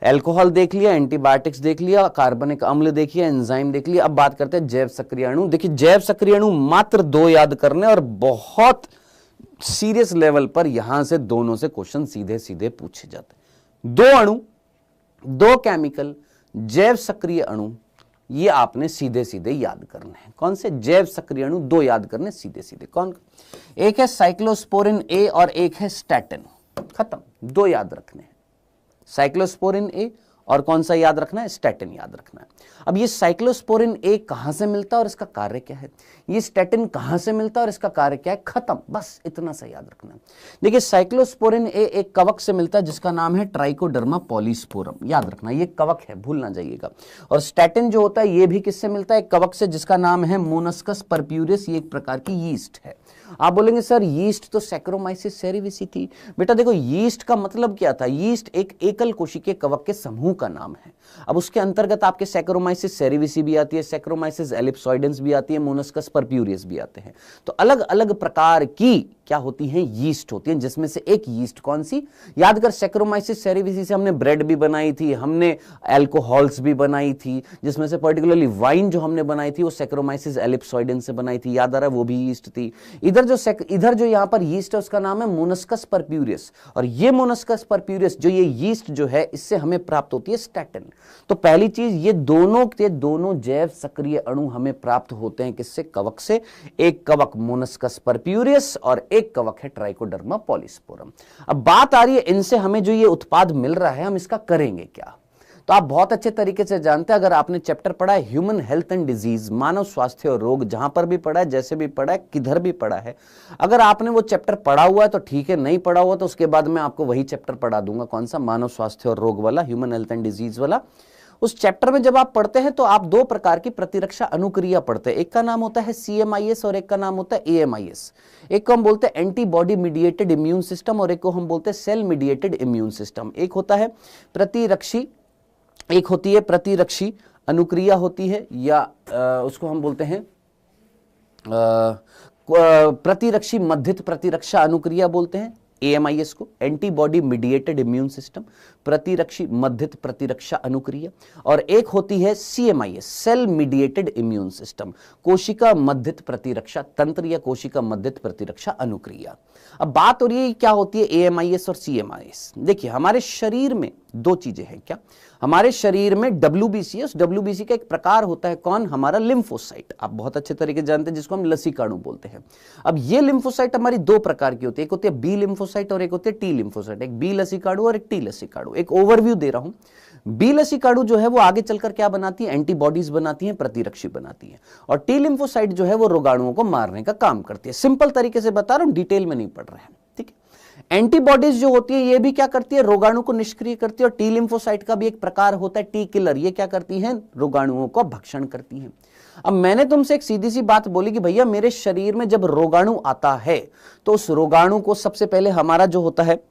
अल्कोहल देख लिया, एंटीबायोटिक्स देख लिया, कार्बनिक अम्ल देखिए, एंजाइम देख लिया। अब बात करते हैं जैव सक्रिय अणु। देखिए जैव सक्रिय अणु मात्र 2 याद करने, और बहुत सीरियस लेवल पर यहां से दोनों से क्वेश्चन सीधे सीधे पूछे जाते हैं। 2 अणु, 2 केमिकल, जैव सक्रिय अणु, ये आपने सीधे सीधे याद करने हैं। कौन से? जैव सक्रिय अणु 2 याद करने सीधे सीधे। कौन? एक है साइक्लोस्पोरिन ए और एक है स्टैटिन। खत्म, 2 याद रखने हैं, साइक्लोस्पोरिन ए और कौन सा याद रखना है? स्टैटिन याद रखना है। अब ये साइक्लोस्पोरिन ए कहां से मिलता है और इसका कार्य क्या है, ये स्टैटिन कहां से मिलता है और इसका कार्य क्या है, खत्म, बस इतना सा याद रखना है। देखिए साइक्लोस्पोरिन ए एक कवक से मिलता है जिसका नाम है ट्राइकोडर्मा पॉलीस्पोरम, याद रखना, ये कवक है, भूल ना जाइएगा। और स्टैटिन जो होता है ये भी किससे मिलता है? एक कवक से जिसका नाम है मोनस्कस परप्यूरिस, ये एक प्रकार की यीस्ट है। आप बोलेंगे सर यीस्ट तो सैक्रोमाइसिस सेरेविसी थी। बेटा देखो यीस्ट का मतलब क्या था? यीस्ट एक एकल कोशिकीय कवक के समूह का नाम है। अब उसके अंतर्गत आपके सैक्रोमाइसिस सेरेविसी भी आती है, सैक्रोमाइसिस एलिप्सॉइडेंस भी आती है, मोनस्कस परप्यूरियस भी आते हैं। तो अलग अलग प्रकार की क्या होती हैं? यीस्ट होती हैं, जिसमें से एक यीस्ट कौन सी? याद कर, सैक्रोमाइसिस सेरेविसी से हमने ब्रेड भी बनाई थी, हमने अल्कोहल्स भी बनाई थी, जिसमें से पर्टिकुलरली वाइन जो हमने बनाई थी वो सैक्रोमाइसिस एलिप्सॉइडेंस से बनाई थी, याद आ रहा है, वो भी यीस्ट थी। इधर जो यहां पर यीस्ट है उसका नाम है मोनस्कस परप्यूरियस, और ये मोनस्कस परप्यूरियस जो ये यीस्ट जो है इससे हमें प्राप्त होती है स्टैटिन। तो पहली चीज, ये दोनों जैव सक्रिय अणु हमें प्राप्त होते हैं किससे? कवक से। एक कवक मोनस्कस परप्यूरियस और एक कवक है ट्राइकोडर्मा पॉलीस्पोरम। अब बात आ रही है इनसे हमें जो ये उत्पाद मिल रहा है हम इसका करेंगे क्या? तो आप बहुत अच्छे तरीके से जानते हैं, अगर आपने चैप्टर पढ़ा है ह्यूमन हेल्थ एंड डिजीज, मानव स्वास्थ्य और रोग, जहां पर भी पढ़ा है, जैसे भी पढ़ा है, किधर भी पढ़ा है, अगर आपने वो चैप्टर पढ़ा हुआ है तो ठीक है, नहीं पढ़ा हुआ तो उसके बाद मैं आपको वही चैप्टर पढ़ा दूंगा। कौन सा? मानव स्वास्थ्य और रोग वाला, ह्यूमन हेल्थ एंड डिजीज वाला। उस चैप्टर में जब आप पढ़ते हैं तो आप 2 प्रकार की प्रतिरक्षा अनुक्रिया पढ़ते हैं। एक का नाम होता है CMIS और एक का नाम होता है AMIS। एक को हम बोलते हैं एंटीबॉडी मीडिएटेड इम्यून सिस्टम और एक को हम बोलते हैं सेल मीडिएटेड इम्यून सिस्टम। एक होता है प्रतिरक्षी, एक होती है प्रतिरक्षी अनुक्रिया होती है, या उसको हम बोलते हैं प्रतिरक्षी मध्यस्थ प्रतिरक्षा अनुक्रिया बोलते हैं, AMIS को, एंटीबॉडी मीडिएटेड इम्यून सिस्टम, प्रतिरक्षी मध्यस्थ प्रतिरक्षा अनुक्रिया। और एक होती है CMIS, cell mediated immune system, कोशिका मध्यस्थ प्रतिरक्षा तंत्र या कोशिका मध्यस्थ प्रतिरक्षा अनुक्रिया। अब बात हो रही है क्या होती है AMIS और CMIS। देखिए हमारे शरीर में 2 चीजें हैं। क्या? हमारे शरीर में WBC है, उस WBC का एक प्रकार होता है, कौन? हमारा लिम्फोसाइट। आप बहुत अच्छे तरीके से जानते हैं, जिसको हम लसीकाणु बोलते हैं। अब ये लिम्फोसाइट हमारी 2 प्रकार की होती है, एक होती है B लिम्फोसाइट और एक होती है T लिम्फोसाइट। एक B लसीकाणु और एक T लसीकाणु। एक ओवरव्यू दे रहा हूं। B लसीकाणु जो है वो आगे चलकर क्या बनाती है? एंटीबॉडीज बनाती है, प्रतिरक्षी बनाती है। और T लिम्फोसाइट जो है वो रोगाणुओं को मारने का काम करती है। सिंपल तरीके से बता रहा हूं, डिटेल में नहीं पढ़ रहे हैं, ठीक है। एंटीबॉडीज जो होती है ये भी क्या करती है? रोगाणु को निष्क्रिय करती है। और टी लिम्फोसाइट का भी एक प्रकार होता है टी किलर, ये क्या करती है? रोगाणुओं को भक्षण करती है। अब मैंने तुमसे एक सीधी सी बात बोली कि भैया मेरे शरीर में जब रोगाणु आता है तो उस रोगाणु को सबसे पहले हमारा जो होता है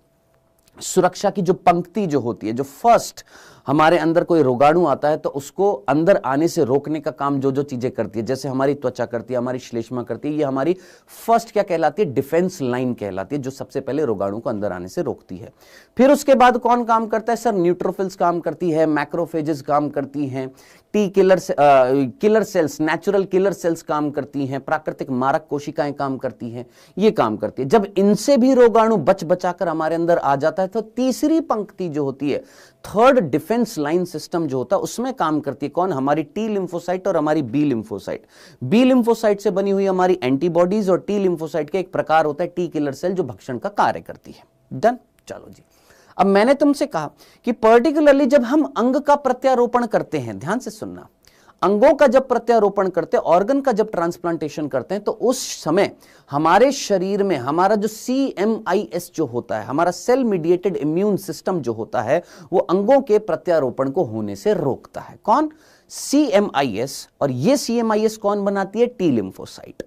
सुरक्षा की जो पंक्ति जो होती है, जो फर्स्ट हमारे अंदर कोई रोगाणु आता है तो उसको अंदर आने से रोकने का काम जो जो चीजें करती है, जैसे हमारी त्वचा करती है, हमारी श्लेष्मा करती है, ये हमारी फर्स्ट क्या कहलाती है? डिफेंस लाइन कहलाती है, जो सबसे पहले रोगाणु को अंदर आने से रोकती है। फिर उसके बाद कौन काम करता है? सर न्यूट्रोफिल्स काम करती है, मैक्रोफेजेस काम करती हैं, T killer cells, natural killer cells काम करती हैं, प्राकृतिक मारक कोशिकाएं काम करती हैं, ये काम करती है। जब इनसे भी रोगाणु बच बचाकर हमारे अंदर आ जाता है तो तीसरी पंक्ति जो होती है, थर्ड डिफेंस लाइन सिस्टम जो होता है, उसमें काम करती है कौन? हमारी टी लिम्फोसाइट और हमारी बी लिम्फोसाइट। बी लिम्फोसाइट से बनी हुई हमारी एंटीबॉडीज और टी लिम्फोसाइट का एक प्रकार होता है टी किलर सेल, जो भक्षण का कार्य करती है। डन? चलो जी। अब मैंने तुमसे कहा कि पर्टिकुलरली जब हम अंग का प्रत्यारोपण करते हैं, ध्यान से सुनना, अंगों का जब प्रत्यारोपण करते हैं, ऑर्गन का जब ट्रांसप्लांटेशन करते हैं, तो उस समय हमारे शरीर में हमारा जो CMIS जो होता है, हमारा सेल मीडिएटेड इम्यून सिस्टम जो होता है, वो अंगों के प्रत्यारोपण को होने से रोकता है। कौन? CMIS। और ये CMIS कौन बनाती है? T lymphocyte.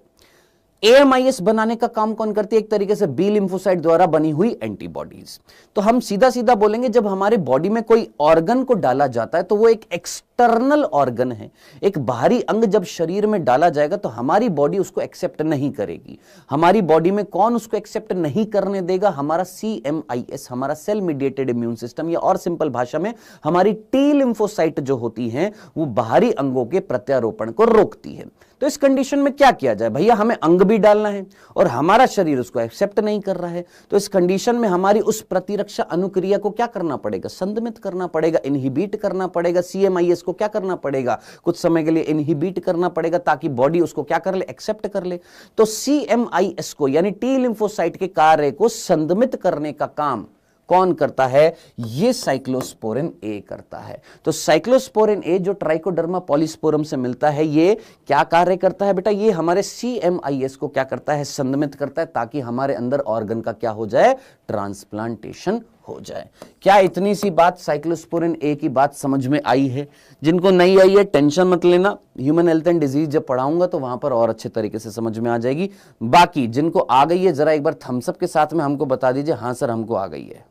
AMIS बनाने का काम कौन करती है? एक तरीके से बी लिम्फोसाइट द्वारा बनी हुई एंटीबॉडीज। तो हम सीधा सीधा बोलेंगे, जब हमारे बॉडी में कोई ऑर्गन को डाला जाता है तो वो एक एक्सटर्नल ऑर्गन है, एक बाहरी अंग जब शरीर में डाला जाएगा तो हमारी बॉडी उसको एक्सेप्ट नहीं करेगी। हमारी बॉडी में कौन उसको एक्सेप्ट नहीं करने देगा? हमारा CMIS, हमारा सेल मीडिएटेड इम्यून सिस्टम, या और सिंपल भाषा में हमारी टी लिम्फोसाइट जो होती हैं वो बाहरी अंगों के प्रत्यारोपण को रोकती है। तो इस कंडीशन में क्या किया जाए? भैया हमें अंग भी डालना है और हमारा शरीर उसको एक्सेप्ट नहीं कर रहा है, तो इस कंडीशन में हमारी उस प्रतिरक्षा अनुक्रिया को क्या करना पड़ेगा? संदमित करना पड़ेगा, इनहिबिट करना पड़ेगा। CMIS को क्या करना पड़ेगा? कुछ समय के लिए इनहिबिट करना पड़ेगा ताकि बॉडी उसको क्या कर ले? एक्सेप्ट कर ले। तो CMIS को यानी टी लिम्फोसाइट के कार्य को संदमित करने का काम कौन करता है? ये साइक्लोस्पोरिन ए करता है। तो साइक्लोस्पोरिन ए जो ट्राइकोडर्मा पॉलीस्पोरम से मिलता है, ये क्या कार्य करता है बेटा? ये हमारे CMIS को क्या करता है? संदमित करता है ताकि हमारे अंदर ऑर्गन का क्या हो जाए? ट्रांसप्लांटेशन हो जाए। क्या इतनी सी बात साइक्लोस्पोरिन ए की बात समझ में आई है? जिनको नहीं आई है टेंशन मत लेना, ह्यूमन हेल्थ एंड डिजीज जब पढ़ाऊंगा तो वहां पर और अच्छे तरीके से समझ में आ जाएगी। बाकी जिनको आ गई है जरा एक बार थम्सअप के साथ में हमको बता दीजिए, हाँ सर हमको आ गई है।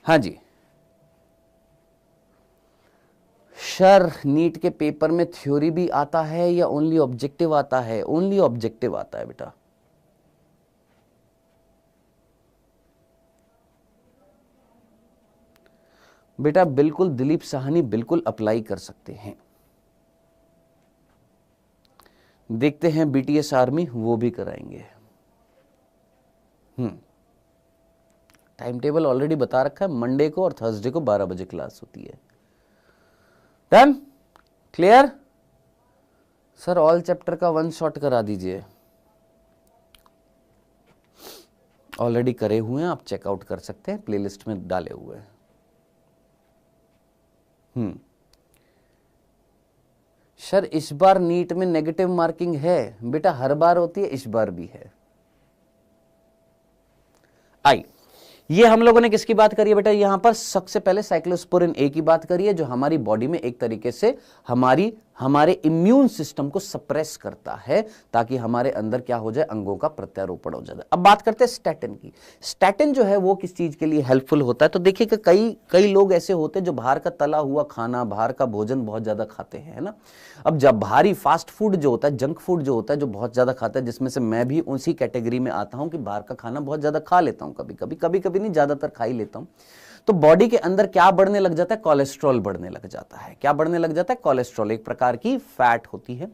हाँ जी सर, नीट के पेपर में थ्योरी भी आता है या ओनली ऑब्जेक्टिव आता है? ओनली ऑब्जेक्टिव आता है बेटा। बेटा बिल्कुल दिलीप साहनी बिल्कुल अप्लाई कर सकते हैं। देखते हैं BTS आर्मी वो भी कराएंगे। टाइम टेबल ऑलरेडी बता रखा है, मंडे को और थर्सडे को 12 बजे क्लास होती है। Done? Clear? Sir all chapter का 1 शॉट करा दीजिए। ऑलरेडी करे हुए हैं, आप चेकआउट कर सकते हैं, प्लेलिस्ट में डाले हुए हैं। सर इस बार नीट में नेगेटिव मार्किंग है? बेटा हर बार होती है, इस बार भी है। आई ये हम लोगों ने किसकी बात करी है बेटा? यहां पर सबसे पहले साइक्लोस्पोरिन ए की बात करी है, जो हमारी बॉडी में एक तरीके से हमारे इम्यून सिस्टम को सप्रेस करता है ताकि हमारे अंदर क्या हो जाए? अंगों का प्रत्यारोपण हो जाए। अब बात करते हैं स्टैटिन की। स्टैटिन जो है वो किस चीज के लिए हेल्पफुल होता है? तो देखिए कि कई लोग ऐसे होते हैं जो बाहर का तला हुआ खाना, बाहर का भोजन बहुत ज्यादा खाते हैं, है ना। अब जब भारी फास्ट फूड जो होता है, जंक फूड जो होता है, जो बहुत ज्यादा खाता है, जिसमें से मैं भी उसी कैटेगरी में आता हूं कि बाहर का खाना बहुत ज्यादा खा लेता हूं, कभी नहीं, ज्यादातर खा ही लेता हूं। तो बॉडी के अंदर क्या बढ़ने लग जाता है? कोलेस्ट्रॉल बढ़ने लग जाता है। क्या बढ़ने लग जाता है? कोलेस्ट्रॉल, एक प्रकार की फैट होती है।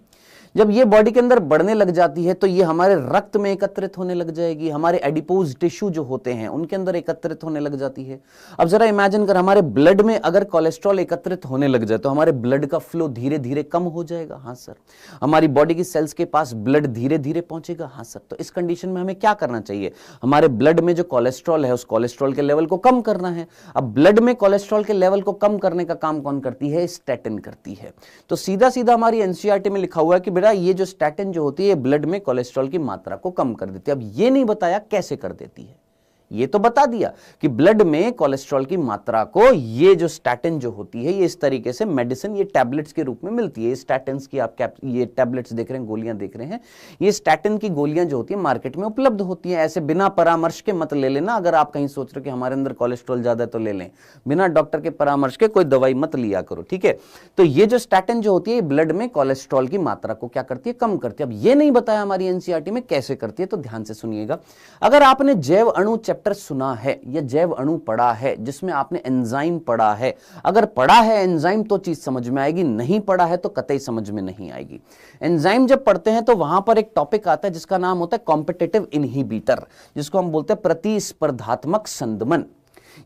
जब ये बॉडी के अंदर बढ़ने लग जाती है तो ये हमारे रक्त में एकत्रित होने लग जाएगी, हमारे एडिपोज टिश्यू जो होते हैं उनके अंदर एकत्रित होने लग जाती है। अब जरा इमेजिन कर, हमारे ब्लड में अगर कोलेस्ट्रॉल एकत्रित होने लग जाए तो हमारे ब्लड का फ्लो धीरे धीरे कम हो जाएगा। हाँ सर। हमारी बॉडी की सेल्स के पास ब्लड धीरे धीरे पहुंचेगा। हाँ सर। तो इस कंडीशन में हमें क्या करना चाहिए? हमारे ब्लड में जो कोलेस्ट्रॉल है उस कोलेस्ट्रॉल के लेवल को कम करना है। अब ब्लड में कोलेस्ट्रॉल के लेवल को कम करने का काम कौन करती है? स्टैटिन करती है। तो सीधा सीधा हमारी एनसीईआरटी में लिखा हुआ है कि ये जो स्टैटिन जो होती है ब्लड में कोलेस्ट्रॉल की मात्रा को कम कर देती है। अब ये नहीं बताया कैसे कर देती है। ये तो बता दिया कि ब्लड में कोलेस्ट्रॉल की मात्रा को ये जो स्टैटिन जो होती है ये इस तरीके से मेडिसिन, ये टैबलेट्स के रूप में मिलती है। स्टैटिन्स की आप ये टैबलेट्स देख रहे हैं, गोलियां देख रहे हैं, ये स्टैटिन की गोलियां जो होती है मार्केट में उपलब्ध होती हैं। ऐसे बिना परामर्श के मत ले लेना। अगर आप कहीं सोच रहे हो कि हमारे अंदर कोलेस्ट्रॉल ज्यादा है तो ले लें, बिना डॉक्टर के परामर्श के कोई दवाई मत लिया करो, ठीक है। तो ये जो स्टैटिन जो होती है ब्लड में कोलेस्ट्रॉल की मात्रा को क्या करती है? कम करती है। अब ये नहीं बताया हमारी एनसीईआरटी में कैसे करती है, तो ध्यान से सुनिएगा। अगर आपने जैव अणु चैप्टर सुना है या जैव अणु पढ़ा है जिसमें आपने एंजाइम पढ़ा है, अगर पढ़ा है एंजाइम तो चीज समझ में आएगी, नहीं पढ़ा है तो कतई समझ में नहीं आएगी। एंजाइम जब पढ़ते हैं तो वहां पर एक टॉपिक आता है जिसका नाम होता है कॉम्पिटिटिव इनहिबिटर, जिसको हम बोलते हैं प्रतिस्पर्धात्मक संदमन।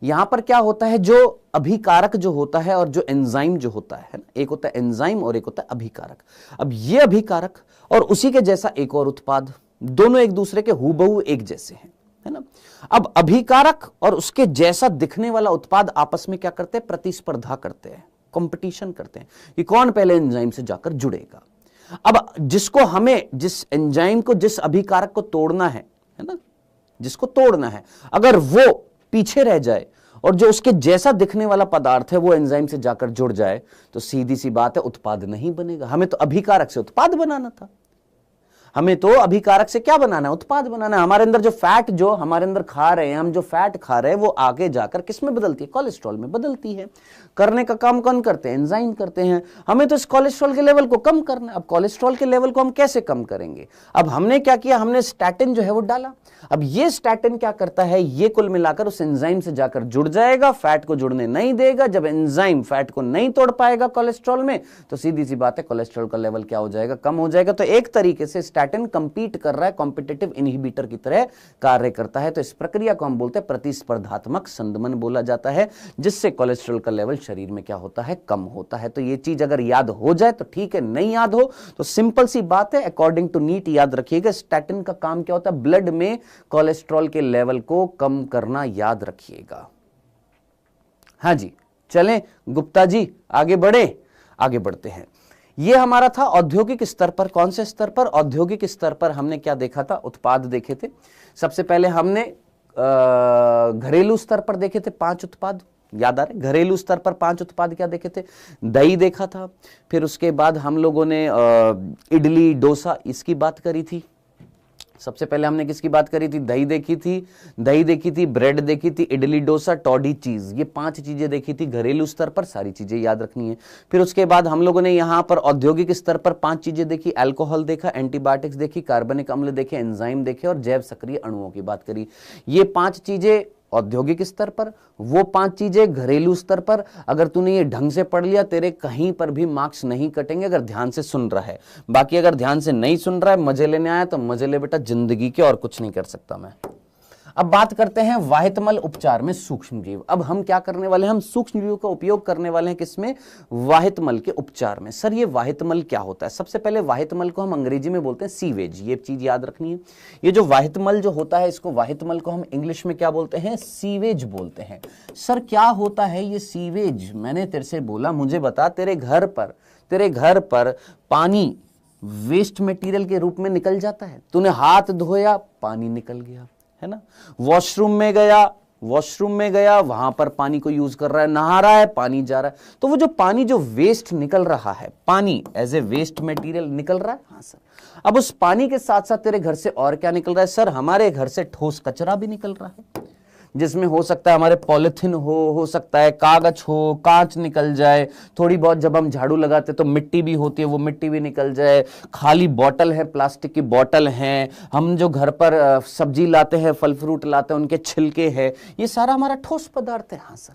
यहां पर क्या होता है, जो अभिकारक जो होता है और जो एंजाइम जो होता है ना, एक होता है एंजाइम और एक होता है अभिकारक। अब ये अभिकारक और उसी के जैसा एक और उत्पाद, दोनों एक दूसरे के हूबहू एक जैसे हैं, है ना। अब अभिकारक और उसके जैसा दिखने वाला उत्पाद आपस में क्या करते हैं? प्रतिस्पर्धा करते हैं, कंपटीशन करते हैं कि कौन पहले एंजाइम से जाकर जुड़ेगा। अब जिसको हमें, जिस एंजाइम को, जिस अभिकारक को तोड़ना है ना, जिसको तोड़ना है, अगर वो पीछे रह जाए और जो उसके जैसा दिखने वाला पदार्थ है वो एंजाइम से जाकर जुड़ जाए तो सीधी सी बात है उत्पाद नहीं बनेगा। हमें तो अभिकारक से उत्पाद बनाना था। हमें तो अभिकारक से क्या बनाना है, उत्पाद बनाना है। हमारे अंदर जो फैट जो हमारे अंदर खा रहे हैं, हम जो फैट खा रहे हैं वो आगे जाकर किस में बदलती है, कोलेस्ट्रॉल में बदलती है। करने का काम कौन करते हैं, एंजाइम करते हैं। हमें तो इस कोलेस्ट्रॉल के लेवल को कम करना है। अब कोलेस्ट्रॉल के लेवल को हम कैसे कम करेंगे, अब हमने क्या किया, हमने स्टैटिन जो है वो डाला। अब ये स्टैटिन क्या करता है, ये कुल मिलाकर उस एंजाइम से जाकर जुड़ जाएगा, फैट को जुड़ने नहीं देगा। जब एंजाइम फैट को नहीं तोड़ पाएगा कोलेस्ट्रॉल में, तो सीधी सी बात है कोलेस्ट्रॉल का लेवल क्या हो जाएगा, कम हो जाएगा। तो एक तरीके से स्टैटिन कंपीट कर रहा है, कॉम्पिटिटिव इनहिबिटर की तरह कार्य करता है। तो इस प्रक्रिया को हम बोलते हैं प्रतिस्पर्धात्मक संदमन बोला जाता है, जिससे कोलेस्ट्रॉल का लेवल शरीर में क्या होता है, कम होता है। तो ये चीज अगर याद हो जाए तो ठीक है, नहीं याद हो तो सिंपल सी बात है, अकॉर्डिंग टू नीट याद रखिएगा, स्टैटिन का काम क्या होता है, ब्लड में कोलेस्ट्रॉल के लेवल को कम करना, याद रखिएगा। हाँ जी, चलें गुप्ता जी आगे बढ़ते हैं। ये हमारा था औद्योगिक स्तर पर। कौन से स्तर पर, औद्योगिक स्तर पर हमने क्या देखा था, उत्पाद देखे थे। सबसे पहले हमने घरेलू स्तर पर देखे थे 5 उत्पाद, याद आ रहे, घरेलू स्तर पर 5 उत्पाद क्या देखे थे, दही देखा था। फिर उसके बाद हम लोगों ने इडली डोसा इसकी बात करी थी। सबसे पहले हमने किसकी बात करी थी, दही देखी थी, ब्रेड देखी थी, इडली डोसा, टॉडी चीज, ये 5 चीजें देखी थी घरेलू स्तर पर, सारी चीजें याद रखनी है। फिर उसके बाद हम लोगों ने यहां पर औद्योगिक स्तर पर 5 चीजें देखी, अल्कोहल देखा, एंटीबायोटिक्स देखी, कार्बनिक अम्ल देखे, एंजाइम देखे और जैव सक्रिय अणुओं की बात करी। ये 5 चीजें औद्योगिक स्तर पर, वो 5 चीजें घरेलू स्तर पर। अगर तूने ये ढंग से पढ़ लिया, तेरे कहीं पर भी मार्क्स नहीं कटेंगे अगर ध्यान से सुन रहा है। बाकी अगर ध्यान से नहीं सुन रहा है, मजे लेने आया तो मजे ले बेटा, जिंदगी के, और कुछ नहीं कर सकता मैं। अब बात करते हैं वाहितमल उपचार में सूक्ष्म जीव। अब हम क्या करने वाले हैं, हम सूक्ष्म जीव का उपयोग करने वाले हैं किसमें, वाहितमल के उपचार में। सर ये वाहितमल क्या होता है, सबसे पहले वाहितमल को हम अंग्रेजी में बोलते हैं सीवेज, ये चीज याद रखनी है। ये जो वाहितमल जो होता है, इसको वाहितमल को हम इंग्लिश में क्या बोलते हैं, सीवेज बोलते हैं। सर क्या होता है ये सीवेज, मैंने तेरे से बोला मुझे बता, तेरे घर पर पानी वेस्ट मटेरियल के रूप में निकल जाता है। तूने हाथ धोया, पानी निकल गया, है ना। वॉशरूम में गया, वहां पर पानी को यूज कर रहा है, नहा रहा है, पानी जा रहा है। तो वो जो पानी जो वेस्ट निकल रहा है, पानी एज ए वेस्ट मटेरियल निकल रहा है। हाँ सर। अब उस पानी के साथ साथ तेरे घर से और क्या निकल रहा है, सर हमारे घर से ठोस कचरा भी निकल रहा है, जिसमें हो सकता है हमारे पॉलिथीन हो सकता है कागज हो, कांच निकल जाए, थोड़ी बहुत जब हम झाड़ू लगाते तो मिट्टी भी होती है, वो मिट्टी भी निकल जाए, खाली बोतल है, प्लास्टिक की बोतल है, हम जो घर पर सब्जी लाते हैं, फल फ्रूट लाते हैं, उनके छिलके हैं, ये सारा हमारा ठोस पदार्थ है। हाँ सर।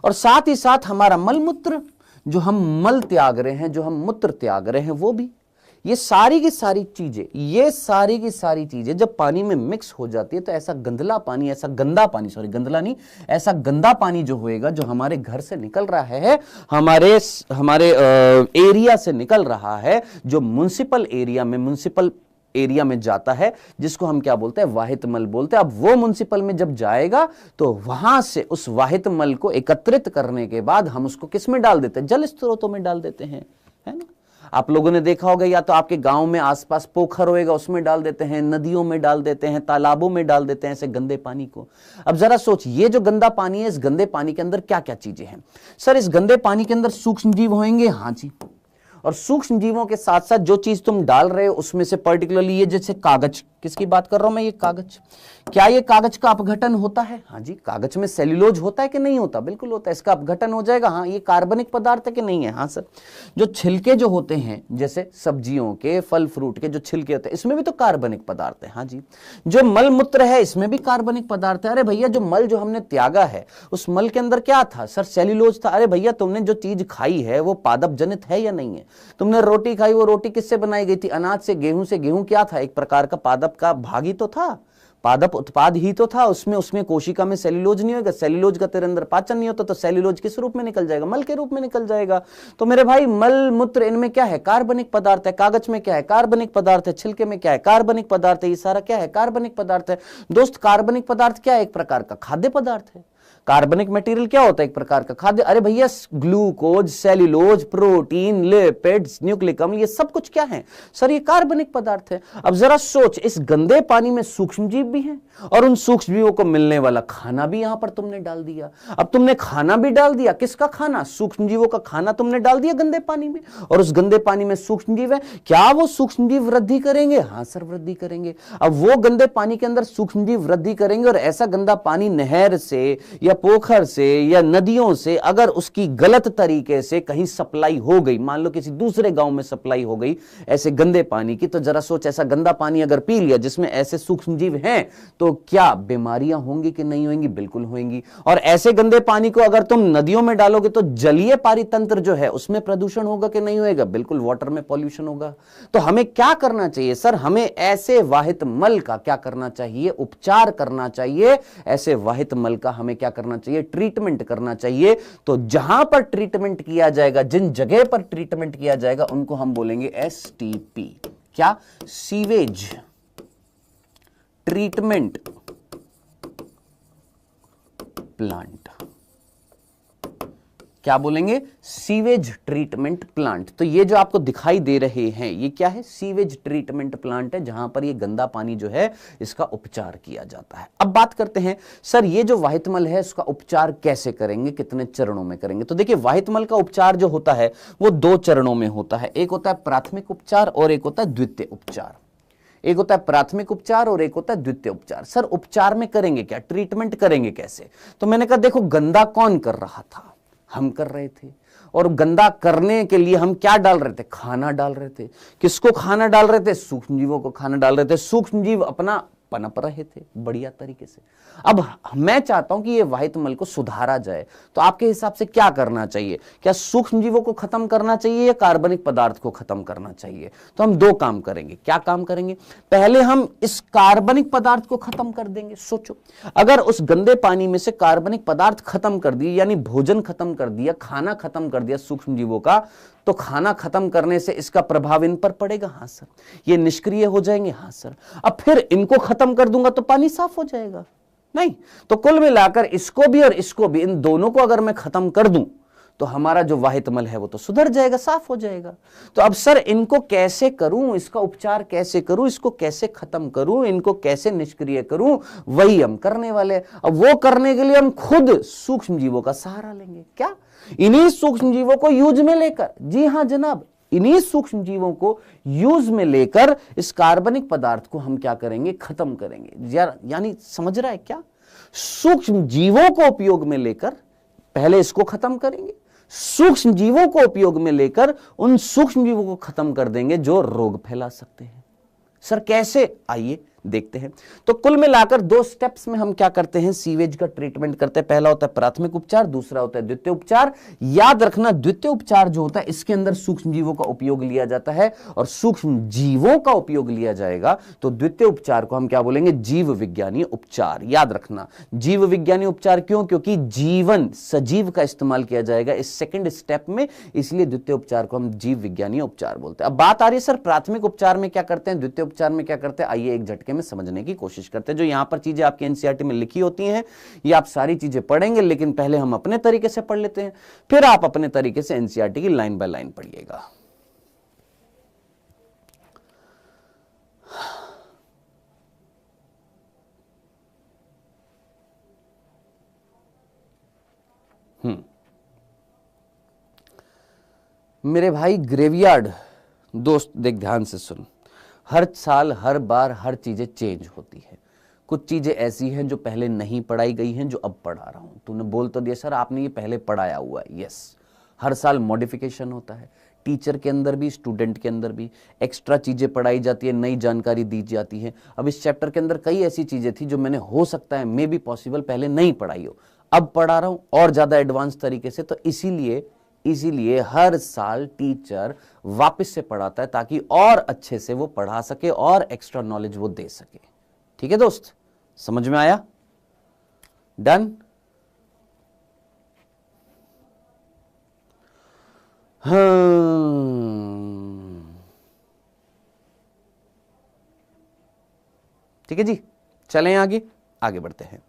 और साथ ही साथ हमारा मल मूत्र, जो हम मल त्याग रहे हैं, जो हम मूत्र त्याग रहे हैं, वो भी, ये सारी की सारी चीजें जब पानी में मिक्स हो जाती है तो ऐसा गंदला पानी, ऐसा गंदा पानी, सॉरी गंदला नहीं, ऐसा गंदा पानी जो होएगा, जो हमारे घर से निकल रहा है, हमारे एरिया से निकल रहा है, जो म्युनिसिपल एरिया में जाता है, जिसको हम क्या बोलते हैं, वाहित मल बोलते हैं। अब वो म्युनिसिपल में जब जाएगा तो वहां से उस वाहित मल को एकत्रित करने के बाद हम उसको किस में डाल देते हैं, जल स्रोतों में डाल देते हैं, है ना। आप लोगों ने देखा होगा, या तो आपके गांव में आसपास पोखर होएगा, उसमें डाल देते हैं, नदियों में डाल देते हैं, तालाबों में डाल देते हैं ऐसे गंदे पानी को। अब जरा सोच, ये जो गंदा पानी है, इस गंदे पानी के अंदर क्या क्या चीजें हैं। सर इस गंदे पानी के अंदर सूक्ष्म जीव होंगे, हाँ जी। और सूक्ष्म जीवों के साथ साथ जो चीज तुम डाल रहे हो उसमें से पर्टिकुलरली ये जैसे कागज, किसकी बात कर रहा हूं मैं, ये कागज, क्या ये कागज का अपघटन होता है, हाँ जी। कागज में सेल्यूलोज होता है कि नहीं होता, बिल्कुल होता है, इसका अपघटन हो जाएगा, हाँ। ये कार्बनिक पदार्थ है कि नहीं है, हाँ सर। जो छिलके जो होते हैं, जैसे सब्जियों के, फल फ्रूट के जो छिलके होते हैं, इसमें भी तो कार्बनिक पदार्थ है, हाँ जी। जो मल मूत्र है, इसमें भी कार्बनिक पदार्थ है। अरे भैया जो मल जो हमने त्यागा है, उस मल के अंदर क्या था, सर सेल्यूलोज था। अरे भैया तुमने जो चीज खाई है वो पादप जनित है या नहीं है। तुमने रोटी खाई, वो रोटी किससे बनाई गई थी, अनाज से, गेहूं क्या था, एक प्रकार का पादप का भाग ही तो था, पादप उत्पाद ही तो था। उसमें कोशिका में सेल्यूलोज नहीं होगा, सेल्यूलोज का तेरे अंदर पाचन नहीं होता, तो सेल्यूलोज किस रूप में निकल जाएगा, मल के रूप में निकल जाएगा। तो मेरे भाई मल मूत्र इनमें क्या है, कार्बनिक पदार्थ है। कागज में क्या है, कार्बनिक पदार्थ है। छिलके में क्या है, कार्बनिक पदार्थ है। ये सारा क्या है, कार्बनिक पदार्थ है। दोस्त कार्बनिक पदार्थ क्या है, एक प्रकार का खाद्य पदार्थ है। कार्बनिक मटेरियल क्या होता है? एक प्रकार का खाद्य। अरे भैया, glucose, cellulose, protein, lipids, nucleic अम्ल, ये सब कुछ क्या है सर? ये कार्बनिक पदार्थ है। अब जरा सोच, इस गंदे पानी में सूक्ष्म जीव भी हैं और उन सूक्ष्म जीवों को मिलने वाला खाना भी यहां पर तुमने डाल दिया। अब तुमने खाना भी डाल दिया, किसका खाना? सूक्ष्म जीवों का खाना तुमने डाल दिया गंदे पानी में, और उस गंदे पानी में सूक्ष्म जीव है। क्या वो सूक्ष्म जीव वृद्धि करेंगे? हां सर, वृद्धि करेंगे। अब वो गंदे पानी के अंदर सूक्ष्म जीव वृद्धि करेंगे, और ऐसा गंदा पानी नहर से या पोखर से या नदियों से अगर उसकी गलत तरीके से कहीं सप्लाई हो गई, मान लो किसी दूसरे गांव में सप्लाई हो गई ऐसे गंदे पानी की, तो जरा सोच, ऐसा गंदा पानी अगर पी लिया जिसमें ऐसे सूक्ष्म जीव हैं, तो क्या बीमारियां होंगी कि नहीं होंगी? बिल्कुल होंगी। और ऐसे गंदे पानी को अगर तुम नदियों में डालोगे तो जलीय पारितंत्र जो है उसमें प्रदूषण होगा कि नहीं होगा? बिल्कुल, वाटर में पॉल्यूशन होगा। तो हमें क्या करना चाहिए सर? हमें ऐसे वाहित मल का क्या करना चाहिए? उपचार करना चाहिए। ऐसे वाहित मल का हमें क्या करना चाहिए? ट्रीटमेंट करना चाहिए। तो जहां पर ट्रीटमेंट किया जाएगा, जिन जगह पर ट्रीटमेंट किया जाएगा, उनको हम बोलेंगे STP। क्या? Sewage treatment plant. क्या बोलेंगे? Sewage treatment plant. तो ये जो आपको दिखाई दे रहे हैं, ये क्या है? सीवेज ट्रीटमेंट प्लांट है, जहां पर ये गंदा पानी जो है इसका उपचार किया जाता है। अब बात करते हैं सर, ये जो वाहित मल है इसका उपचार कैसे करेंगे, कितने चरणों में करेंगे? तो देखिए, वाहित मल का उपचार जो होता है वो 2 चरणों में होता है। एक होता है प्राथमिक उपचार और एक होता है द्वितीय उपचार। एक होता है प्राथमिक उपचार और एक होता है द्वितीय उपचार। सर, उपचार में करेंगे क्या? ट्रीटमेंट करेंगे कैसे? तो मैंने कहा देखो, गंदा कौन कर रहा था? हम कर रहे थे। और गंदा करने के लिए हम क्या डाल रहे थे? खाना डाल रहे थे। किसको खाना डाल रहे थे? सूक्ष्म जीवों को खाना डाल रहे थे। सूक्ष्म जीव अपना पनप रहे थे बढ़िया तरीके से। अब मैं चाहता हूं कि ये वाहित मल को सुधारा जाए, तो आपके हिसाब से क्या करना चाहिए? क्या सूक्ष्म जीवों को खत्म करना चाहिए या कार्बनिक पदार्थ को खत्म करना चाहिए? तो हम 2 काम करेंगे। क्या काम करेंगे? पहले हम इस कार्बनिक पदार्थ को खत्म कर देंगे। सोचो, अगर उस गंदे पानी में से कार्बनिक पदार्थ खत्म कर दिए, यानी भोजन खत्म कर दिया, खाना खत्म कर दिया सूक्ष्म जीवों का, तो खाना खत्म करने से इसका प्रभाव इन पर पड़ेगा। हां सर। ये निष्क्रिय हो जाएंगे। हां सर। अब फिर इनको खत्म कर दूंगा तो पानी साफ हो जाएगा? नहीं। तो कुल मिलाकर इसको भी और इसको भी, इन दोनों को अगर मैं खत्म कर दूं तो हमारा जो वाहित मल है वो तो सुधर जाएगा, साफ हो जाएगा। तो अब सर, इनको कैसे करूं? इसका उपचार कैसे करूं? इसको कैसे खत्म करूं? इनको कैसे निष्क्रिय करूं? वही हम करने वाले। अब वो करने के लिए हम खुद सूक्ष्म जीवों का सहारा लेंगे। क्या? इन्हीं सूक्ष्म जीवों को यूज में लेकर, जी हां जनाब, इन्हीं सूक्ष्म जीवों को यूज में लेकर इस कार्बनिक पदार्थ को हम क्या करेंगे? खत्म करेंगे। यानी समझ रहा है क्या? सूक्ष्म जीवों को उपयोग में लेकर पहले इसको खत्म करेंगे, सूक्ष्म जीवों को उपयोग में लेकर उन सूक्ष्म जीवों को खत्म कर देंगे जो रोग फैला सकते हैं। सर कैसे? आइए देखते हैं। तो कुल मिलाकर 2 स्टेप्स में हम क्या करते हैं? सीवेज का ट्रीटमेंट करते हैं। पहला होता है प्राथमिक उपचार, दूसरा होता है द्वितीय उपचार। याद रखना, द्वितीय उपचार जो होता है इसके अंदर सूक्ष्म जीवों का उपयोग लिया जाता है, और सूक्ष्म जीवों का उपयोग लिया जाएगा तो द्वितीय उपचार को हम क्या बोलेंगे? जीव विज्ञानी उपचार। याद रखना, जीव विज्ञानी उपचार। क्यों? क्योंकि जीवन, सजीव का इस्तेमाल किया जाएगा इस सेकंड स्टेप में, इसलिए द्वितीय उपचार को हम जीव विज्ञानी उपचार बोलते हैं। अब बात आ रही है सर, प्राथमिक उपचार में क्या करते हैं, द्वितीय उपचार में क्या करते हैं? आइए एक झटके में समझने की कोशिश करते हैं। जो यहां पर चीजें आपकी एनसीईआरटी में लिखी होती हैं, ये आप सारी चीजें पढ़ेंगे, लेकिन पहले हम अपने तरीके से पढ़ लेते हैं, फिर आप अपने तरीके से एनसीईआरटी की लाइन बाय लाइन पढ़िएगा। मेरे भाई ग्रेवयार्ड दोस्त, देख ध्यान से सुन। हर साल, हर बार, हर चीजें चेंज होती है। कुछ चीजें ऐसी हैं जो पहले नहीं पढ़ाई गई हैं, जो अब पढ़ा रहा हूं। तूने बोल तो दिया सर आपने ये पहले पढ़ाया हुआ है। यस, हर साल मॉडिफिकेशन होता है, टीचर के अंदर भी, स्टूडेंट के अंदर भी एक्स्ट्रा चीजें पढ़ाई जाती है, नई जानकारी दी जाती है। अब इस चैप्टर के अंदर कई ऐसी चीजें थी जो मैंने, हो सकता है मे बी पॉसिबल, पहले नहीं पढ़ाई हो, अब पढ़ा रहा हूं और ज्यादा एडवांस तरीके से। तो इसीलिए हर साल टीचर वापस से पढ़ाता है ताकि और अच्छे से वो पढ़ा सके और एक्स्ट्रा नॉलेज वो दे सके। ठीक है दोस्त, समझ में आया? डन? ठीक है जी, चलें आगे बढ़ते हैं।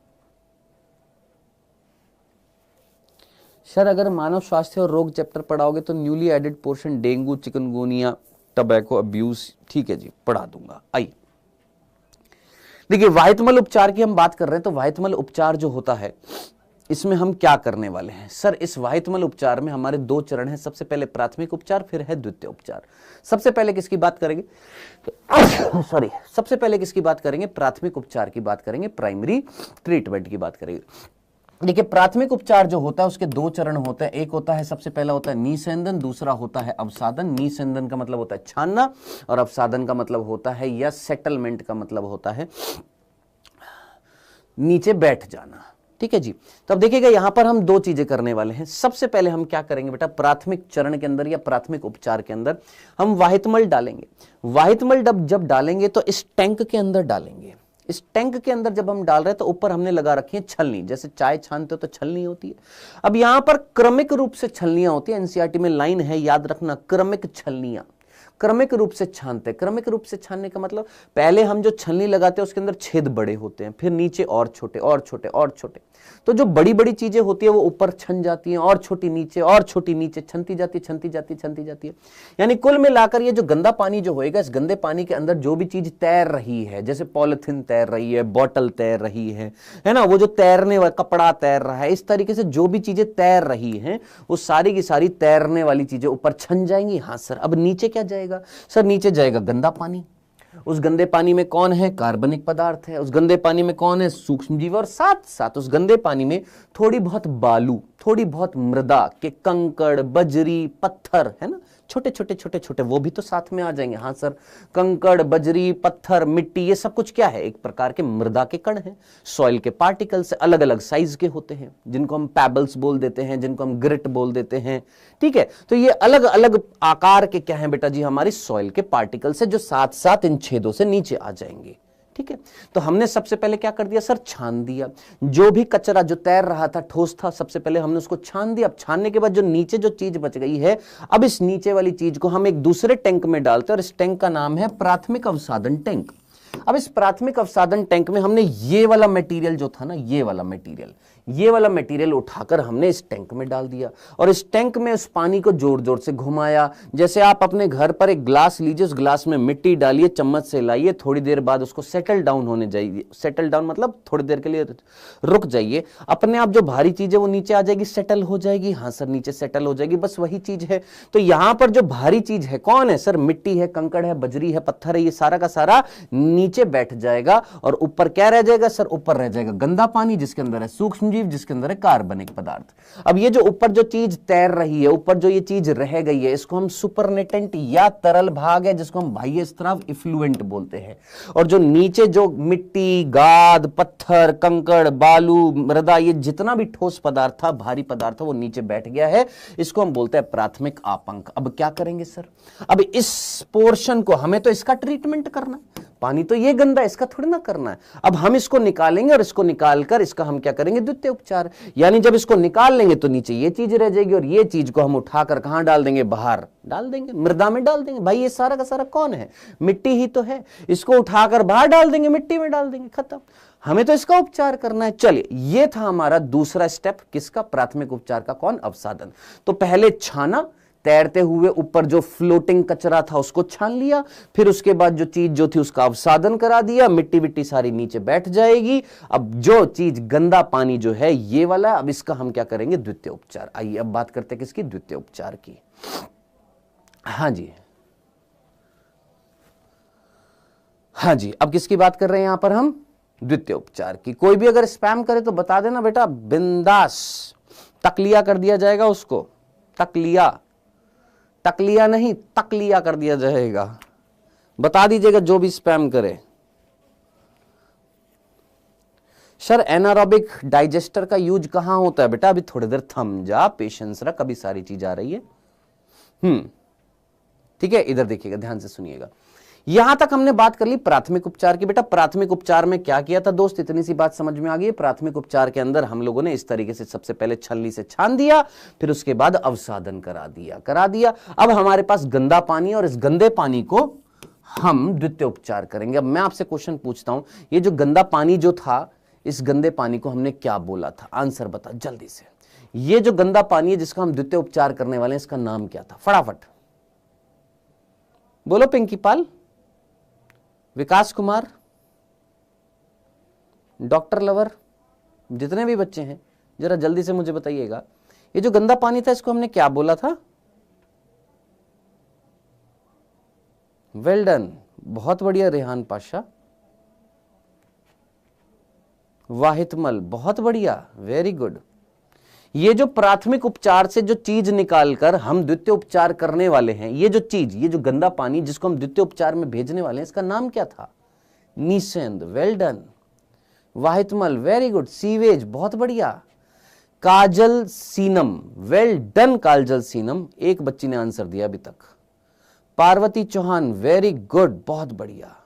सर अगर मानव स्वास्थ्य और रोग चैप्टर पढ़ाओगे तो newly added portion dengue, chikungunya, tobacco abuse, ठीक है जी पढ़ा दूंगा। आइए देखिए, वाहितमल उपचार की हम बात कर रहे हैं, तो वाहितमल उपचार जो होता है इसमें हम क्या करने वाले हैं सर? इस वाहितमल उपचार में हमारे दो चरण हैं, सबसे पहले प्राथमिक उपचार, फिर है द्वितीय उपचार। सबसे पहले किसकी बात करेंगे? सॉरी, सबसे पहले किसकी बात करेंगे? प्राथमिक उपचार की बात करेंगे, प्राइमरी ट्रीटमेंट की बात करेंगे। देखिए, प्राथमिक उपचार जो होता है उसके दो चरण होते हैं। एक होता है, सबसे पहला होता है निस्यंदन, दूसरा होता है अवसादन। निस्यंदन का मतलब होता है छानना, और अवसादन का मतलब होता है या सेटलमेंट का मतलब होता है नीचे बैठ जाना। ठीक है जी। तो अब देखिएगा, यहां पर हम दो चीजें करने वाले हैं। सबसे पहले हम क्या करेंगे बेटा, प्राथमिक चरण के अंदर या प्राथमिक उपचार के अंदर हम वाहितमल डालेंगे। वाहितमल जब डालेंगे तो इस टैंक के अंदर डालेंगे। इस टैंक के अंदर जब हम डाल रहे हैं तो ऊपर हमने लगा रखी है छलनी, जैसे चाय छानते हो तो छलनी होती है। अब यहां पर क्रमिक रूप से छलनियां होती है, एनसीईआरटी में लाइन है, याद रखना, क्रमिक छलनियां, क्रमिक रूप से छानते हैं। क्रमिक रूप से छानने का मतलब, पहले हम जो छलनी लगाते हैं उसके अंदर छेद बड़े होते हैं, फिर नीचे और छोटे और छोटे और छोटे। तो जो बड़ी बड़ी चीजें होती है वो ऊपर छन जाती हैं, और छोटी नीचे, और छोटी नीचे, छनती जाती छनती जाती छनती जाती है। यानी कुल मिलाकर ये जो गंदा पानी जो होएगा, इस गंदे पानी के अंदर जो भी चीज तैर रही है, जैसे पॉलिथीन तैर रही है, बॉटल तैर रही है ना, वो जो तैरने वाला कपड़ा तैर रहा है, इस तरीके से जो भी चीजें तैर रही हैं वो सारी की सारी तैरने वाली चीजें ऊपर छन जाएंगी। हाँ सर, अब नीचे क्या जाएगा सर? नीचे जाएगा गंदा पानी। उस गंदे पानी में कौन है? कार्बनिक पदार्थ है। उस गंदे पानी में कौन है? सूक्ष्म जीव। और साथ साथ उस गंदे पानी में थोड़ी बहुत बालू, थोड़ी बहुत मृदा के कंकड़, बजरी, पत्थर, है ना, छोटे छोटे छोटे छोटे, वो भी तो साथ में आ जाएंगे। हाँ सर, कंकड़, बजरी, पत्थर, मिट्टी, ये सब कुछ क्या है? एक प्रकार के मृदा के कण हैं। सॉइल के पार्टिकल्स अलग अलग साइज के होते हैं, जिनको हम पैबल्स बोल देते हैं, जिनको हम ग्रिट बोल देते हैं। ठीक है, तो ये अलग अलग आकार के क्या है बेटा जी? हमारी सॉइल के पार्टिकल्स है, जो साथ साथ इन छेदों से नीचे आ जाएंगे। ठीक है, तो हमने सबसे पहले क्या कर दिया सर? छान दिया। जो भी कचरा जो तैर रहा था, ठोस था, सबसे पहले हमने उसको छान दिया। अब छानने के बाद जो नीचे जो चीज बच गई है, अब इस नीचे वाली चीज को हम एक दूसरे टैंक में डालते हैं, और इस टैंक का नाम है प्राथमिक अवसादन टैंक। अब इस प्राथमिक अवसादन टैंक में हमने ये वाला मटेरियल जो था ना, ये वाला मटेरियल उठाकर हमने इस टैंक में डाल दिया, और इस टैंक में उस पानी को जोर जोर से घुमाया। जैसे आप अपने घर पर एक ग्लास लीजिए, उस ग्लास में मिट्टी डालिए, चम्मच से लाइए, थोड़ी देर बाद उसको सेटल डाउन होने जाइए। सेटल डाउन मतलब थोड़ी देर के लिए रुक जाइए, अपने आप जो भारी चीज है वो नीचे आ जाएगी, सेटल हो जाएगी। हाँ सर, नीचे सेटल हो जाएगी, बस वही चीज है। तो यहां पर जो भारी चीज है कौन है सर? मिट्टी है, कंकड़ है, बजरी है, पत्थर है, ये सारा का सारा नीचे बैठ जाएगा, और ऊपर क्या रह जाएगा सर? ऊपर रह जाएगा गंदा पानी, जिसके अंदर है सूक्ष्म जीव, जिसके अंदर है कार्बनिक पदार्थ। अब ये जो ऊपर जो चीज तैर रही है, ऊपर जो ये चीज रह गई है, इसको हम सुपरनेटेंट या तरल भाग है, जिसको हम बाह्य स्राव इफ्लुएंट बोलते हैं। और जो नीचे जो मिट्टी, गाद, पत्थर, कंकड़, बालू, मृदा, ये जितना भी ठोस पदार्थ था, भारी पदार्थ था, वो नीचे बैठ गया है, इसको हम बोलते हैं प्राथमिक आपंक। अब क्या करेंगे सर? अब इस पोर्शन को हमें तो इसका ट्रीटमेंट करना है, पानी तो ये गंदा है, इसका थोड़ी ना करना है। अब हम इसको निकालेंगे, और इसको निकालकर इसका हम क्या करेंगे? द्वितीय उपचार। यानी जब इसको निकाल लेंगे तो नीचे ये चीज रह जाएगी, और ये चीज को हम उठाकर कहां डाल देंगे? बाहर डाल देंगे, मृदा में डाल देंगे। भाई ये सारा का सारा कौन है? मिट्टी ही तो है। इसको उठाकर बाहर डाल देंगे, मिट्टी में डाल देंगे, खत्म। हमें तो इसका उपचार करना है। चलिए, ये था हमारा दूसरा स्टेप, किसका? प्राथमिक उपचार का। कौन? अवसादन। तो पहले छाना, तैरते हुए ऊपर जो फ्लोटिंग कचरा था उसको छान लिया, फिर उसके बाद जो चीज जो थी उसका अवसादन करा दिया, मिट्टी विट्टी सारी नीचे बैठ जाएगी। अब जो चीज गंदा पानी जो है ये वाला, अब इसका हम क्या करेंगे? द्वितीय उपचार। आइए अब बात करते हैं किसकी? द्वितीय उपचार की। हाँ जी, हाँ जी, अब किसकी बात कर रहे हैं यहां पर हम? द्वितीय उपचार की। कोई भी अगर स्पैम करे तो बता देना बेटा, बिंदास तकलिया कर दिया जाएगा उसको। तकलिया, तकलिया नहीं, तकलिया कर दिया जाएगा। बता दीजिएगा जो भी स्पैम करे। सर एनारोबिक डाइजेस्टर का यूज कहां होता है बेटा? अभी थोड़ी देर थम जा, पेशेंस रख, अभी सारी चीज आ रही है। ठीक है, इधर देखिएगा, ध्यान से सुनिएगा। यहां तक हमने बात कर ली प्राथमिक उपचार की। बेटा प्राथमिक उपचार में क्या किया था दोस्त? इतनी सी बात समझ में आ गई। प्राथमिक उपचार के अंदर हम लोगों ने इस तरीके से सबसे पहले छलनी से छान दिया, फिर उसके बाद अवसादन करा दिया। अब हमारे पास गंदा पानी, और इस गंदे पानी को हम द्वितीय उपचार करेंगे। अब मैं आपसे क्वेश्चन पूछता हूं, ये जो गंदा पानी जो था, इस गंदे पानी को हमने क्या बोला था? आंसर बता जल्दी से। ये जो गंदा पानी है जिसका हम द्वितीय उपचार करने वाले हैं, इसका नाम क्या था? फटाफट बोलो। पिंकी पाल, विकास कुमार, डॉक्टर लवर, जितने भी बच्चे हैं जरा जल्दी से मुझे बताइएगा, ये जो गंदा पानी था इसको हमने क्या बोला था? वेल डन, बहुत बढ़िया रेहान पाशा। वाहितमल, बहुत बढ़िया, वेरी गुड। ये जो प्राथमिक उपचार से जो चीज निकालकर हम द्वितीय उपचार करने वाले हैं, ये जो चीज, ये जो गंदा पानी जिसको हम द्वितीय उपचार में भेजने वाले हैं, इसका नाम क्या था? निसेंद, वेल डन। वाहितमल, वेरी गुड। सीवेज, बहुत बढ़िया। काजल सीनम, वेल डन काजल सीनम, एक बच्ची ने आंसर दिया अभी तक। पार्वती चौहान, वेरी गुड, बहुत बढ़िया।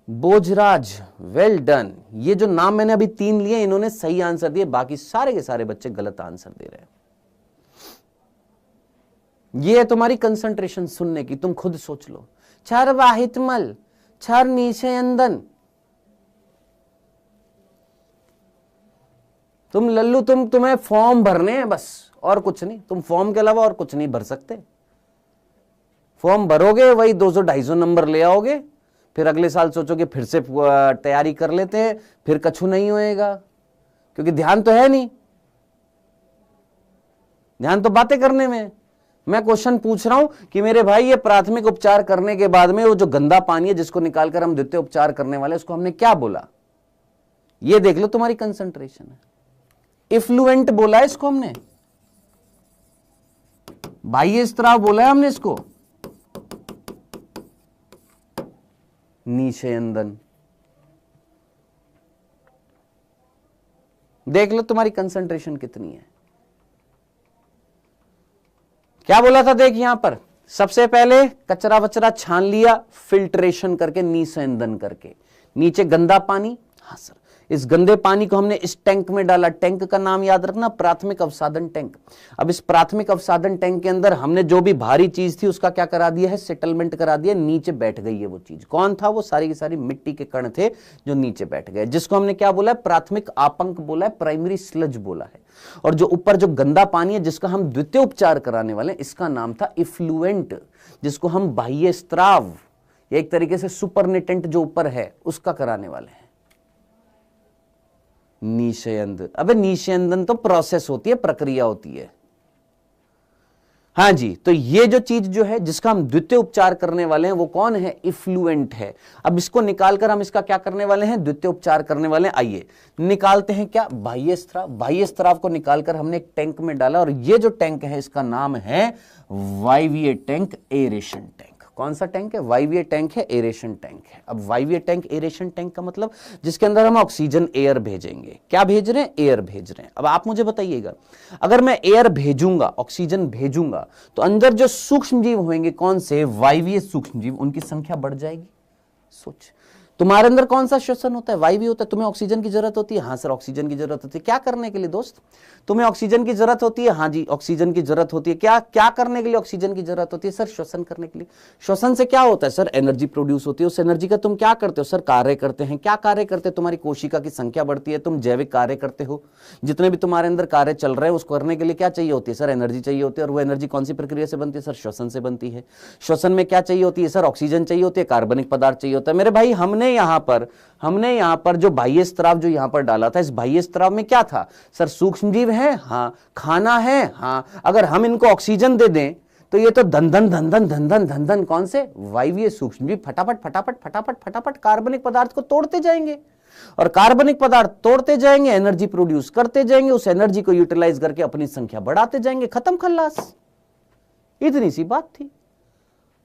बोझराज, वेल डन। ये जो नाम मैंने अभी 3 लिए, इन्होंने सही आंसर दिए, बाकी सारे के सारे बच्चे गलत आंसर दे रहे हैं। ये है तुम्हारी कंसंट्रेशन सुनने की, तुम खुद सोच लो। छर वाहितमल, छर निशयंदन। तुम लल्लू, तुम्हें फॉर्म भरने हैं बस, और कुछ नहीं। तुम फॉर्म के अलावा और कुछ नहीं भर सकते। फॉर्म भरोगे, वही 200-250 नंबर ले आओगे, फिर अगले साल सोचोगे फिर से तैयारी कर लेते हैं, फिर कछु नहीं होएगा, क्योंकि ध्यान तो है नहीं। ध्यान तो बातें करने में। मैं क्वेश्चन पूछ रहा हूं कि मेरे भाई, ये प्राथमिक उपचार करने के बाद में वो जो गंदा पानी है जिसको निकालकर हम द्वितीय उपचार करने वाले, उसको हमने क्या बोला? ये देख लो, तुम्हारी कंसंट्रेशन है। इफ्लुएंट बोला है इसको हमने, बाह्य स्त्राव बोला है हमने इसको, निशयंदन। देख लो तुम्हारी कंसंट्रेशन कितनी है। क्या बोला था? देख यहां पर सबसे पहले कचरा वचरा छान लिया, फिल्ट्रेशन करके, निशयंदन करके। नीचे गंदा पानी, हाँ सर, इस गंदे पानी को हमने इस टैंक में डाला। टैंक का नाम याद रखना, प्राथमिक अवसादन टैंक। अब इस प्राथमिक अवसादन टैंक के अंदर हमने जो भी भारी चीज थी उसका क्या करा दिया है? सेटलमेंट करा दिया। नीचे बैठ गई है वो चीज। कौन था वो? सारी की सारी मिट्टी के कण थे जो नीचे बैठ गए, जिसको हमने क्या बोला है? प्राथमिक आपंक बोला है, प्राइमरी स्लज बोला है। और जो ऊपर जो गंदा पानी है जिसका हम द्वितीय उपचार कराने वाले हैं, इसका नाम था इफ्लुएंट, जिसको हम बाह्य स्त्राव, एक तरीके से सुपरनेटेंट जो ऊपर है उसका कराने वाले हैं। निशयंद, अबे निशयंदन तो प्रोसेस होती है, प्रक्रिया होती है। हाँ जी, तो ये जो चीज जो है जिसका हम द्वितीय उपचार करने वाले हैं वो कौन है? इफ्लुएंट है। अब इसको निकालकर हम इसका क्या करने वाले हैं? द्वितीय उपचार करने वाले हैं। आइए निकालते हैं क्या? बाह्य स्त्राव। बाह्य स्त्राव को निकालकर हमने एक टैंक में डाला, और ये जो टैंक है इसका नाम है वायवीय टैंक, एरेशन टैंक। कौन सा टैंक है? वायवीय टैंक है, एरेशन टैंक है। अब वायवीय टैंक, एरेशन टैंक का मतलब जिसके अंदर हम ऑक्सीजन, एयर भेजेंगे। क्या भेज रहे हैं? एयर भेज रहे हैं। अब आप मुझे बताइएगा, अगर मैं एयर भेजूंगा, ऑक्सीजन भेजूंगा, तो अंदर जो सूक्ष्म जीव होंगे, कौन से? वायवीय सूक्ष्म जीव, उनकी संख्या बढ़ जाएगी। सोच, तुम्हारे अंदर कौन सा श्वसन होता है? वायवीय होता है। तुम्हें ऑक्सीजन की जरूरत होती है? हाँ सर, ऑक्सीजन की जरूरत होती है। क्या करने के लिए दोस्त? तुम्हें ऑक्सीजन की जरूरत होती है? हाँ जी, ऑक्सीजन की जरूरत होती है। क्या क्या करने के लिए ऑक्सीजन की जरूरत होती है? सर, श्वसन करने के लिए। श्वसन से क्या होता है? सर, एनर्जी प्रोड्यूस होती है। उस एनर्जी का तुम क्या करते हो? सर, कार्य करते हैं। क्या कार्य करते हो? तुम्हारी कोशिका की संख्या बढ़ती है, तुम जैविक कार्य करते हो। जितने भी तुम्हारे अंदर कार्य चल रहे हैं उसको करने के लिए क्या चाहिए होती है? सर, एनर्जी चाहिए होती है। और वो एनर्जी कौन सी प्रक्रिया से बनती है? सर, श्वसन से बनती है। श्वसन में क्या चाहिए होती है? सर, ऑक्सीजन चाहिए होती है, कार्बनिक पदार्थ चाहिए होता है। मेरे भाई, हमने यहाँ पर जो बाह्य स्त्राव जो यहाँ पर डाला था, इस बाह्य स्त्राव में क्या था? सर, सूक्ष्म जीव है, हाँ। खाना है, हाँ। अगर हम इनको ऑक्सीजन दे दें तो ये तो धन धन धन धन धन धन धन धन, कौन से? वायवीय सूक्ष्म जीव फटाफट फटाफट फटाफट फटाफट कार्बनिक पदार्थ को तोड़ते जाएंगे, और कार्बनिक पदार्थ तोड़ते जाएंगे, एनर्जी प्रोड्यूस करते जाएंगे, उस एनर्जी को यूटिलाइज करके अपनी संख्या बढ़ाते जाएंगे। खत्म खल्लास। इतनी सी बात थी।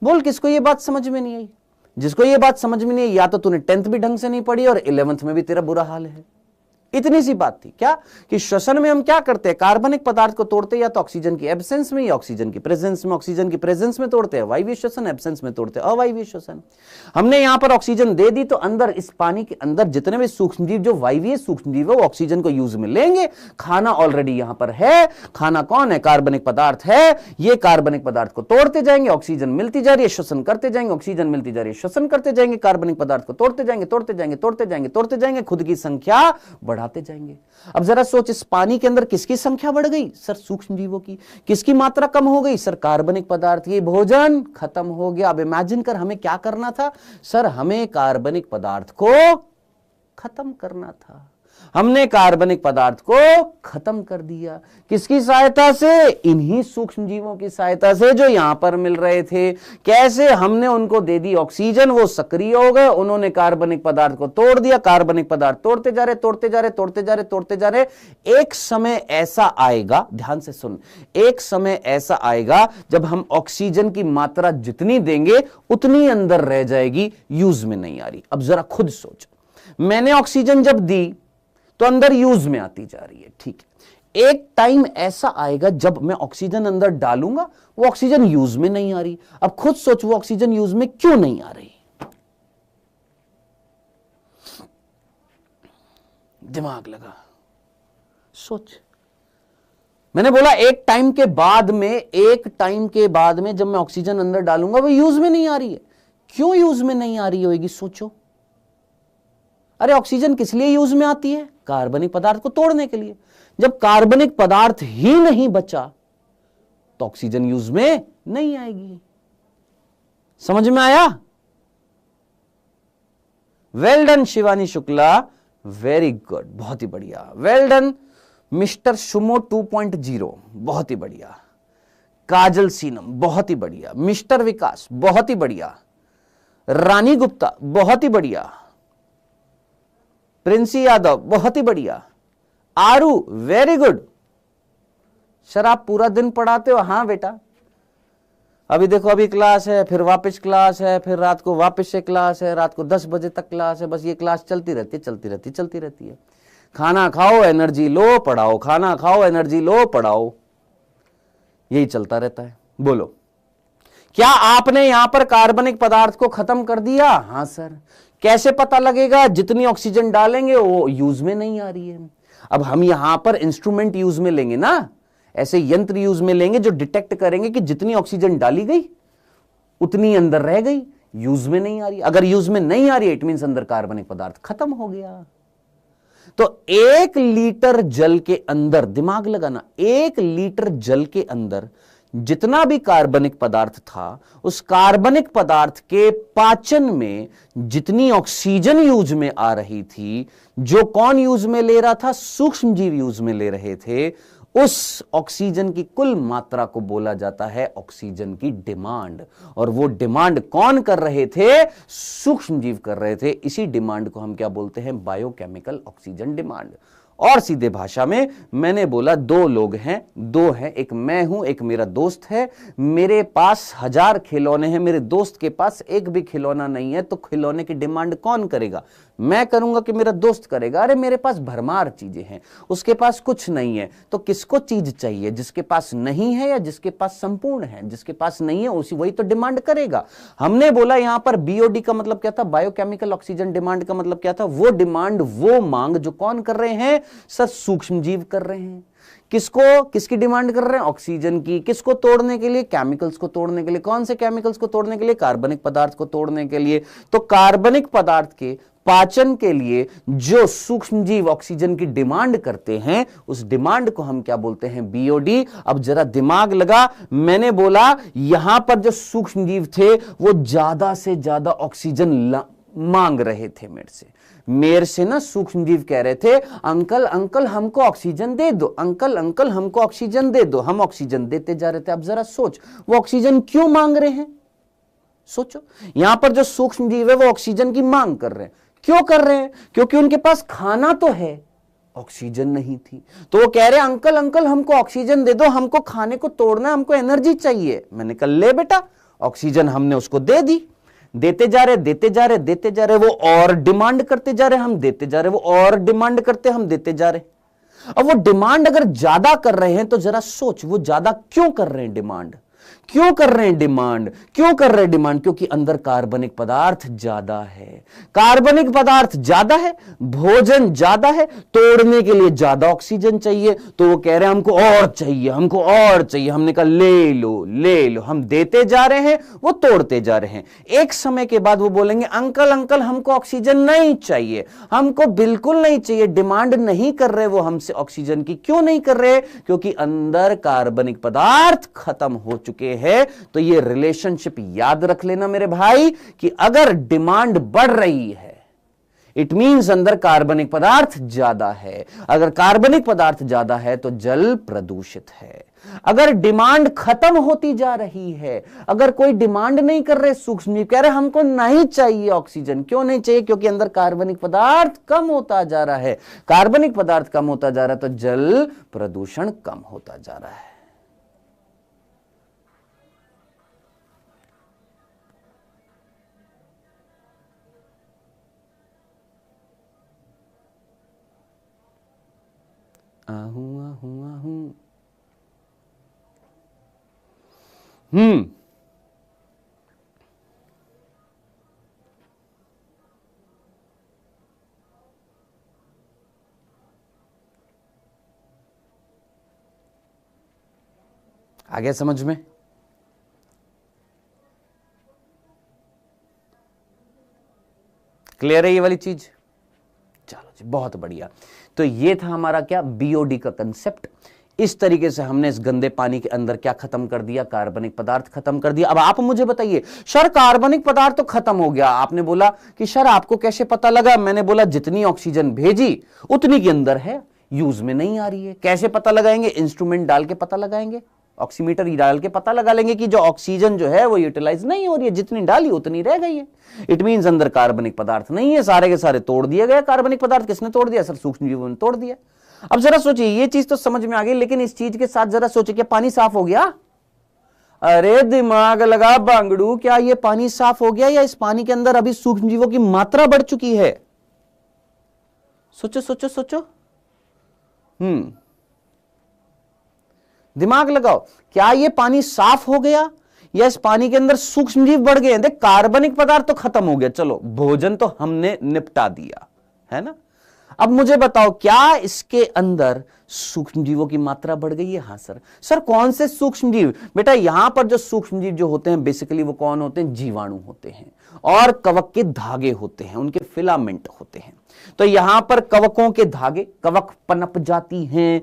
बोल, किसको ये बात समझ में नहीं आई? जिसको ये बात समझ में नहीं आई, या तो तूने 10th भी ढंग से नहीं पढ़ी और 11th में भी तेरा बुरा हाल है। इतनी सी बात थी। क्या? कि श्वसन में हम क्या करते हैं? कार्बनिक पदार्थ को तोड़ते हैं, या तो ऑक्सीजन की एब्सेंस में या ऑक्सीजन की प्रेजेंस में। ऑक्सीजन की प्रेजेंस में तोड़ते हैं वायवीय श्वसन, एब्सेंस में तोड़ते हैं अवायवीय श्वसन। हमने यहां पर ऑक्सीजन दे दी तो अंदर इस पानी के अंदर जितने भी सूक्ष्म जीव जो वायवीय सूक्ष्म जीव है वो ऑक्सीजन को यूज में लेंगे। खाना ऑलरेडी यहां पर है। खाना कौन है? कार्बनिक पदार्थ है। ये कार्बनिक पदार्थ को तोड़ते जाएंगे, ऑक्सीजन मिलती जा रही है, श्वसन करते जाएंगे, ऑक्सीजन मिलती जा रही है, श्वसन करते जाएंगे, कार्बनिक पदार्थ को तोड़ते जाएंगे, तोड़ते जाएंगे, तोड़ते जाएंगे, तोड़ते जाएंगे, खुद की संख्या बढ़ा बढ़ाते जाएंगे। अब जरा सोच, इस पानी के अंदर किसकी संख्या बढ़ गई? सर सूक्ष्म जीवों की। किसकी मात्रा कम हो गई? सर कार्बनिक पदार्थ की। भोजन खत्म हो गया। अब इमेजिन कर, हमें क्या करना था? सर हमें कार्बनिक पदार्थ को खत्म करना था। हमने कार्बनिक पदार्थ को खत्म कर दिया। किसकी सहायता से? इन्हीं सूक्ष्म जीवों की सहायता से जो यहां पर मिल रहे थे। कैसे? हमने उनको दे दी ऑक्सीजन, वो सक्रिय हो गए, उन्होंने कार्बनिक पदार्थ को तोड़ दिया। कार्बनिक पदार्थ तोड़ते जा रहे, तोड़ते जा रहे, तोड़ते जा रहे, तोड़ते जा रहे। एक समय ऐसा आएगा, ध्यान से सुन, एक समय ऐसा आएगा जब हम ऑक्सीजन की मात्रा जितनी देंगे उतनी अंदर रह जाएगी, यूज में नहीं आ रही। अब जरा खुद सोच, मैंने ऑक्सीजन जब दी तो अंदर यूज में आती जा रही है, ठीक है। एक टाइम ऐसा आएगा जब मैं ऑक्सीजन अंदर डालूंगा, वो ऑक्सीजन यूज में नहीं आ रही। अब खुद सोच, वो ऑक्सीजन यूज में क्यों नहीं आ रही? दिमाग लगा, सोच। मैंने बोला एक टाइम के बाद में जब मैं ऑक्सीजन अंदर डालूंगा वो यूज में नहीं आ रही है। क्यों यूज में नहीं आ रही होगी? सोचो। अरे ऑक्सीजन किस लिए यूज में आती है? कार्बनिक पदार्थ को तोड़ने के लिए। जब कार्बनिक पदार्थ ही नहीं बचा तो ऑक्सीजन यूज में नहीं आएगी। समझ में आया? Well done Shivani Shukla, very good, बहुत ही बढ़िया। वेल डन मिस्टर सुमो 2.0, बहुत ही बढ़िया। काजल सीनम, बहुत ही बढ़िया। मिस्टर विकास, बहुत ही बढ़िया। रानी गुप्ता, बहुत ही बढ़िया। प्रिंसी यादव, बहुत ही बढ़िया। आरू, वेरी गुड। सर आप पूरा दिन पढ़ाते हो? हाँ बेटा, अभी देखो, अभी क्लास है, फिर वापस क्लास है, फिर रात को वापस से क्लास है, रात को 10 बजे तक क्लास है। बस ये क्लास चलती रहती है। खाना खाओ, एनर्जी लो, पढ़ाओ, खाना खाओ, एनर्जी लो, पढ़ाओ, यही चलता रहता है। बोलो, क्या आपने यहां पर कार्बनिक पदार्थ को खत्म कर दिया? हाँ सर। कैसे पता लगेगा? जितनी ऑक्सीजन डालेंगे वो यूज में नहीं आ रही है। अब हम यहां पर इंस्ट्रूमेंट यूज में लेंगे ना, ऐसे यंत्र यूज में लेंगे जो डिटेक्ट करेंगे कि जितनी ऑक्सीजन डाली गई उतनी अंदर रह गई, यूज में नहीं आ रही। अगर यूज में नहीं आ रही इट मींस अंदर कार्बनिक पदार्थ खत्म हो गया। तो 1 लीटर जल के अंदर, दिमाग लगाना, 1 लीटर जल के अंदर जितना भी कार्बनिक पदार्थ था, उस कार्बनिक पदार्थ के पाचन में जितनी ऑक्सीजन यूज में आ रही थी, जो कौन यूज में ले रहा था? सूक्ष्म जीव यूज में ले रहे थे। उस ऑक्सीजन की कुल मात्रा को बोला जाता है ऑक्सीजन की डिमांड। और वो डिमांड कौन कर रहे थे? सूक्ष्म जीव कर रहे थे। इसी डिमांड को हम क्या बोलते हैं? Biochemical oxygen demand. और सीधे भाषा में मैंने बोला, 2 लोग हैं, 2 हैं, एक मैं हूं, एक मेरा दोस्त है। मेरे पास 1000 खिलौने हैं, मेरे दोस्त के पास एक भी खिलौना नहीं है, तो खिलौने की डिमांड कौन करेगा? मैं करूंगा कि मेरा दोस्त करेगा? अरे मेरे पास भरमार चीजें हैं, उसके पास कुछ नहीं है, तो किसको चीज चाहिए? जिसके पास नहीं है या जिसके पास संपूर्ण है? जिसके पास नहीं है उसी वही तो डिमांड करेगा। हमने बोला यहां पर बीओडी का मतलब क्या था? बायोकेमिकल ऑक्सीजन डिमांड का मतलब क्या था? वो डिमांड, वो मांग जो कौन कर रहे हैं? सर सूक्ष्म जीव कर रहे हैं। किसको, किसकी डिमांड कर रहे हैं? ऑक्सीजन की। किसको तोड़ने के लिए? केमिकल्स को तोड़ने के लिए। कौन से केमिकल्स को तोड़ने के लिए? कार्बनिक पदार्थ को तोड़ने के लिए। तो कार्बनिक पदार्थ के पाचन के लिए जो सूक्ष्म जीव ऑक्सीजन की डिमांड करते हैं, उस डिमांड को हम क्या बोलते हैं? बीओडी। अब जरा दिमाग लगा, मैंने बोला यहां पर जो सूक्ष्म जीव थे वो ज्यादा से ज्यादा ऑक्सीजन मांग रहे थे मेरे से ना सूक्ष्म जीव कह रहे थे, अंकल अंकल हमको ऑक्सीजन दे दो, अंकल अंकल हमको ऑक्सीजन दे दो। हम ऑक्सीजन देते जा रहे थे। अब जरा सोच, वो ऑक्सीजन क्यों मांग रहे हैं? सोचो, यहां पर जो सूक्ष्म जीव है वो ऑक्सीजन की मांग कर रहे हैं। क्यों कर रहे हैं? क्योंकि उनके पास खाना तो है, ऑक्सीजन नहीं थी, तो वो कह रहे हैं अंकल अंकल हमको ऑक्सीजन दे दो, हमको खाने को तोड़ना, हमको एनर्जी चाहिए। मैंने कहा ले बेटा, ऑक्सीजन हमने उसको दे दी। देते जा रहे, देते जा रहे, देते जा रहे, वो और डिमांड करते जा रहे, हम देते जा रहे, वो और डिमांड करते, हम देते जा रहे। अब वो डिमांड अगर ज्यादा कर रहे हैं तो जरा सोच, वो ज्यादा क्यों कर रहे हैं डिमांड? क्यों कर रहे हैं डिमांड? क्यों कर रहे हैं डिमांड? क्योंकि अंदर कार्बनिक पदार्थ ज्यादा है। कार्बनिक पदार्थ ज्यादा है, भोजन ज्यादा है, तोड़ने के लिए ज्यादा ऑक्सीजन चाहिए, तो वो कह रहे हैं हमको और चाहिए, हमको और चाहिए। हमने कहा ले लो ले लो, हम देते जा रहे हैं, वो तोड़ते जा रहे हैं। एक समय के बाद वो बोलेंगे अंकल अंकल हमको ऑक्सीजन नहीं चाहिए, हमको बिल्कुल नहीं चाहिए। डिमांड नहीं कर रहे वो हमसे ऑक्सीजन की। क्यों नहीं कर रहे? क्योंकि अंदर कार्बनिक पदार्थ खत्म हो चुके हैं। तो ये रिलेशनशिप याद रख लेना मेरे भाई कि अगर डिमांड बढ़ रही है इट मींस अंदर कार्बनिक पदार्थ ज्यादा है। अगर कार्बनिक पदार्थ ज्यादा है तो जल प्रदूषित है। अगर डिमांड खत्म होती जा रही है, अगर कोई डिमांड नहीं कर रहे, सूक्ष्मजीव कह रहे हमको नहीं चाहिए ऑक्सीजन। क्यों नहीं चाहिए? क्योंकि अंदर कार्बनिक पदार्थ कम होता जा रहा है। कार्बनिक पदार्थ कम होता जा रहा है तो जल प्रदूषण कम होता जा रहा है। आहू आहू आहू आ गया समझ में? क्लियर है ये वाली चीज? चलो जी, बहुत बढ़िया। तो ये था हमारा क्या, बीओडी का कंसेप्ट। इस तरीके से हमने इस गंदे पानी के अंदर क्या खत्म कर दिया, कार्बनिक पदार्थ खत्म कर दिया। अब आप मुझे बताइए सर कार्बनिक पदार्थ तो खत्म हो गया, आपने बोला कि सर आपको कैसे पता लगा? मैंने बोला जितनी ऑक्सीजन भेजी उतनी के अंदर है, यूज में नहीं आ रही है। कैसे पता लगाएंगे? इंस्ट्रूमेंट डाल के पता लगाएंगे, ऑक्सीमीटर डाल के पता लगा लेंगे कि जो ऑक्सीजन जो है वो यूटिलाइज नहीं हो रही है, जितनी डाली उतनी रह गई है। इट मींस अंदर कार्बनिक पदार्थ नहीं है, सारे के सारे तोड़ दिए गए। कार्बनिक पदार्थ किसने तोड़ दिया? सर सूक्ष्म जीवों ने तोड़ दिया। अब जरा सोचिए, ये चीज तो समझ में आ गई, लेकिन इस चीज के साथ जरा सोचिए, क्या पानी साफ हो गया? अरे दिमाग लगा बांगड़ू, क्या ये पानी साफ हो गया या इस पानी के अंदर अभी सूक्ष्म जीवों की मात्रा बढ़ चुकी है? सोचो सोचो सोचो। दिमाग लगाओ, क्या ये पानी साफ हो गया या इस पानी के अंदर सूक्ष्मजीव बढ़ गए? देख कार्बनिक पदार्थ तो खत्म हो गया, चलो भोजन तो हमने निपटा दिया है ना। अब मुझे बताओ क्या इसके अंदर सूक्ष्मजीवों की मात्रा बढ़ गई है? हाँ सर। सर कौन से सूक्ष्मजीव? बेटा यहां पर जो सूक्ष्मजीव जो होते हैं बेसिकली वो कौन होते हैं? जीवाणु होते हैं और कवक के धागे होते हैं, उनके फिलामेंट होते हैं। तो यहां पर कवकों के धागे, कवक पनप जाती हैं,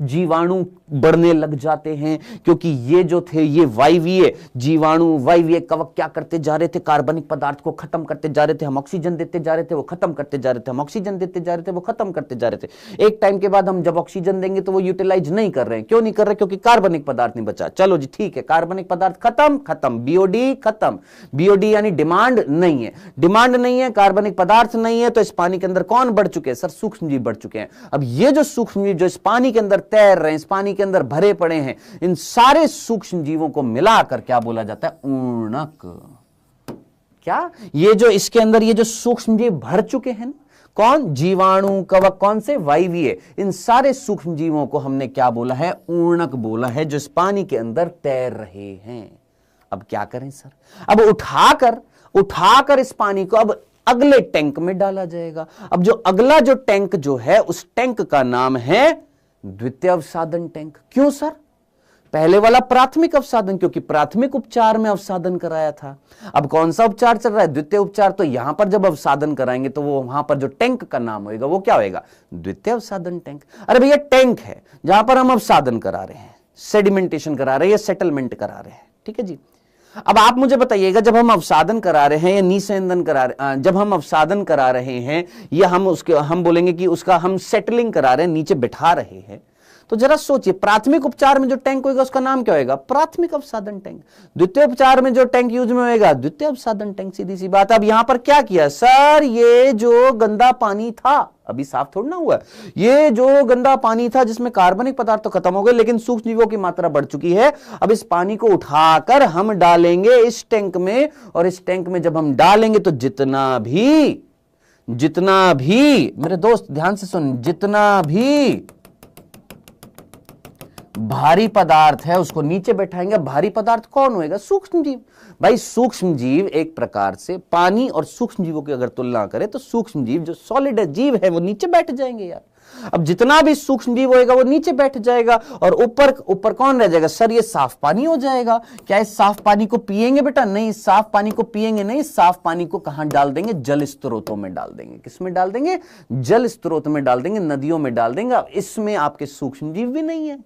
जीवाणु बढ़ने लग जाते हैं, क्योंकि ये जो थे ये वायवीय जीवाणु, वायवीय कवक क्या करते जा रहे थे? कार्बनिक पदार्थ को खत्म करते जा रहे थे। हम ऑक्सीजन देते जा रहे थे, वो खत्म करते जा रहे थे। हम ऑक्सीजन देते जा रहे थे, वो खत्म करते जा रहे थे। एक टाइम के बाद हम जब ऑक्सीजन देंगे तो वो यूटिलाइज नहीं कर रहे हैं। क्यों नहीं कर रहे? क्योंकि कार्बनिक पदार्थ नहीं बचा। चलो जी ठीक है, कार्बनिक पदार्थ खत्म, खत्म, बीओडी खत्म। बीओडी यानी डिमांड नहीं है, डिमांड नहीं है, कार्बनिक पदार्थ नहीं है, तो इस पानी के अंदर कौन बढ़ चुके हैं? सर सूक्ष्मजीव बढ़ चुके हैं। अब ये जो सूक्ष्मजीव जो इस पानी के अंदर तैर रहे हैं, इस पानी के अंदर भरे पड़े हैं, इन सारे सूक्ष्मजीवों को मिलाकर क्या बोला जाता है? ऊर्णक। क्या ये जो इसके अंदर ये जो सूक्ष्मजीव भर चुके हैं, कौन? जीवाणु, कवक, कौन से? वायवीय। इन सारे सूक्ष्मजीवों को हमने क्या बोला है? ऊर्णक बोला है, जो इस पानी के अंदर तैर रहे हैं। अब क्या करें सर? अब उठाकर इस पानी को अब अगले टैंक में डाला जाएगा। अब जो अगला जो टैंक जो है उस टैंक का नाम है द्वितीय अवसादन टैंक। क्यों सर? पहले वाला प्राथमिक अवसादन, क्योंकि प्राथमिक उपचार में अवसादन कराया था। अब कौन सा उपचार चल रहा है? द्वितीय उपचार। तो यहां पर जब अवसादन कराएंगे तो वो वहां पर जो टैंक का नाम होगा वो क्या होगा? द्वितीय अवसादन टैंक। अरे भैया टैंक है जहां पर हम अवसादन करा रहे हैं, सेडिमेंटेशन करा रहे हैं, सेटलमेंट करा रहे हैं, ठीक है जी। अब आप मुझे बताइएगा, जब हम अवसादन करा रहे हैं या निस्यंदन करा रहे, जब हम अवसादन करा रहे हैं या हम बोलेंगे कि उसका हम सेटलिंग करा रहे हैं, नीचे बिठा रहे हैं, तो जरा सोचिए प्राथमिक उपचार में जो टैंक होगा उसका नाम क्या होगा? प्राथमिक अवसादन टैंक। द्वितीय उपचार में जो टैंक यूज में होगा द्वितीय अवसादन टैंक। सीधी सी बात। अब यहां पर क्या किया सर? ये जो गंदा पानी था अभी साफ थोड़ा ना हुआ, ये जो गंदा पानी था जिसमें कार्बनिक पदार्थ तो खत्म हो गए लेकिन सूक्ष्म जीवों की मात्रा बढ़ चुकी है। अब इस पानी को उठाकर हम डालेंगे इस टैंक में, और इस टैंक में जब हम डालेंगे तो जितना भी मेरे दोस्त ध्यान से सुन, जितना भी भारी पदार्थ है उसको नीचे बैठाएंगे। भारी पदार्थ कौन होएगा? सूक्ष्म जीव। भाई सूक्ष्म जीव एक प्रकार से पानी और सूक्ष्म जीवों की अगर तुलना करें तो सूक्ष्म जीव जो सॉलिड है, जीव है, वो नीचे बैठ जाएंगे यार। अब जितना भी सूक्ष्म जीव होएगा वो नीचे बैठ जाएगा और ऊपर ऊपर कौन रह जाएगा? सर ये साफ पानी हो जाएगा। क्या इस साफ पानी को पिएंगे बेटा? नहीं, साफ पानी को पिएंगे नहीं। साफ पानी को कहां डाल देंगे? जल स्रोतों में डाल देंगे। किस में डाल देंगे? जल स्रोत में डाल देंगे, नदियों में डाल देंगे। अब इसमें आपके सूक्ष्म जीव भी नहीं है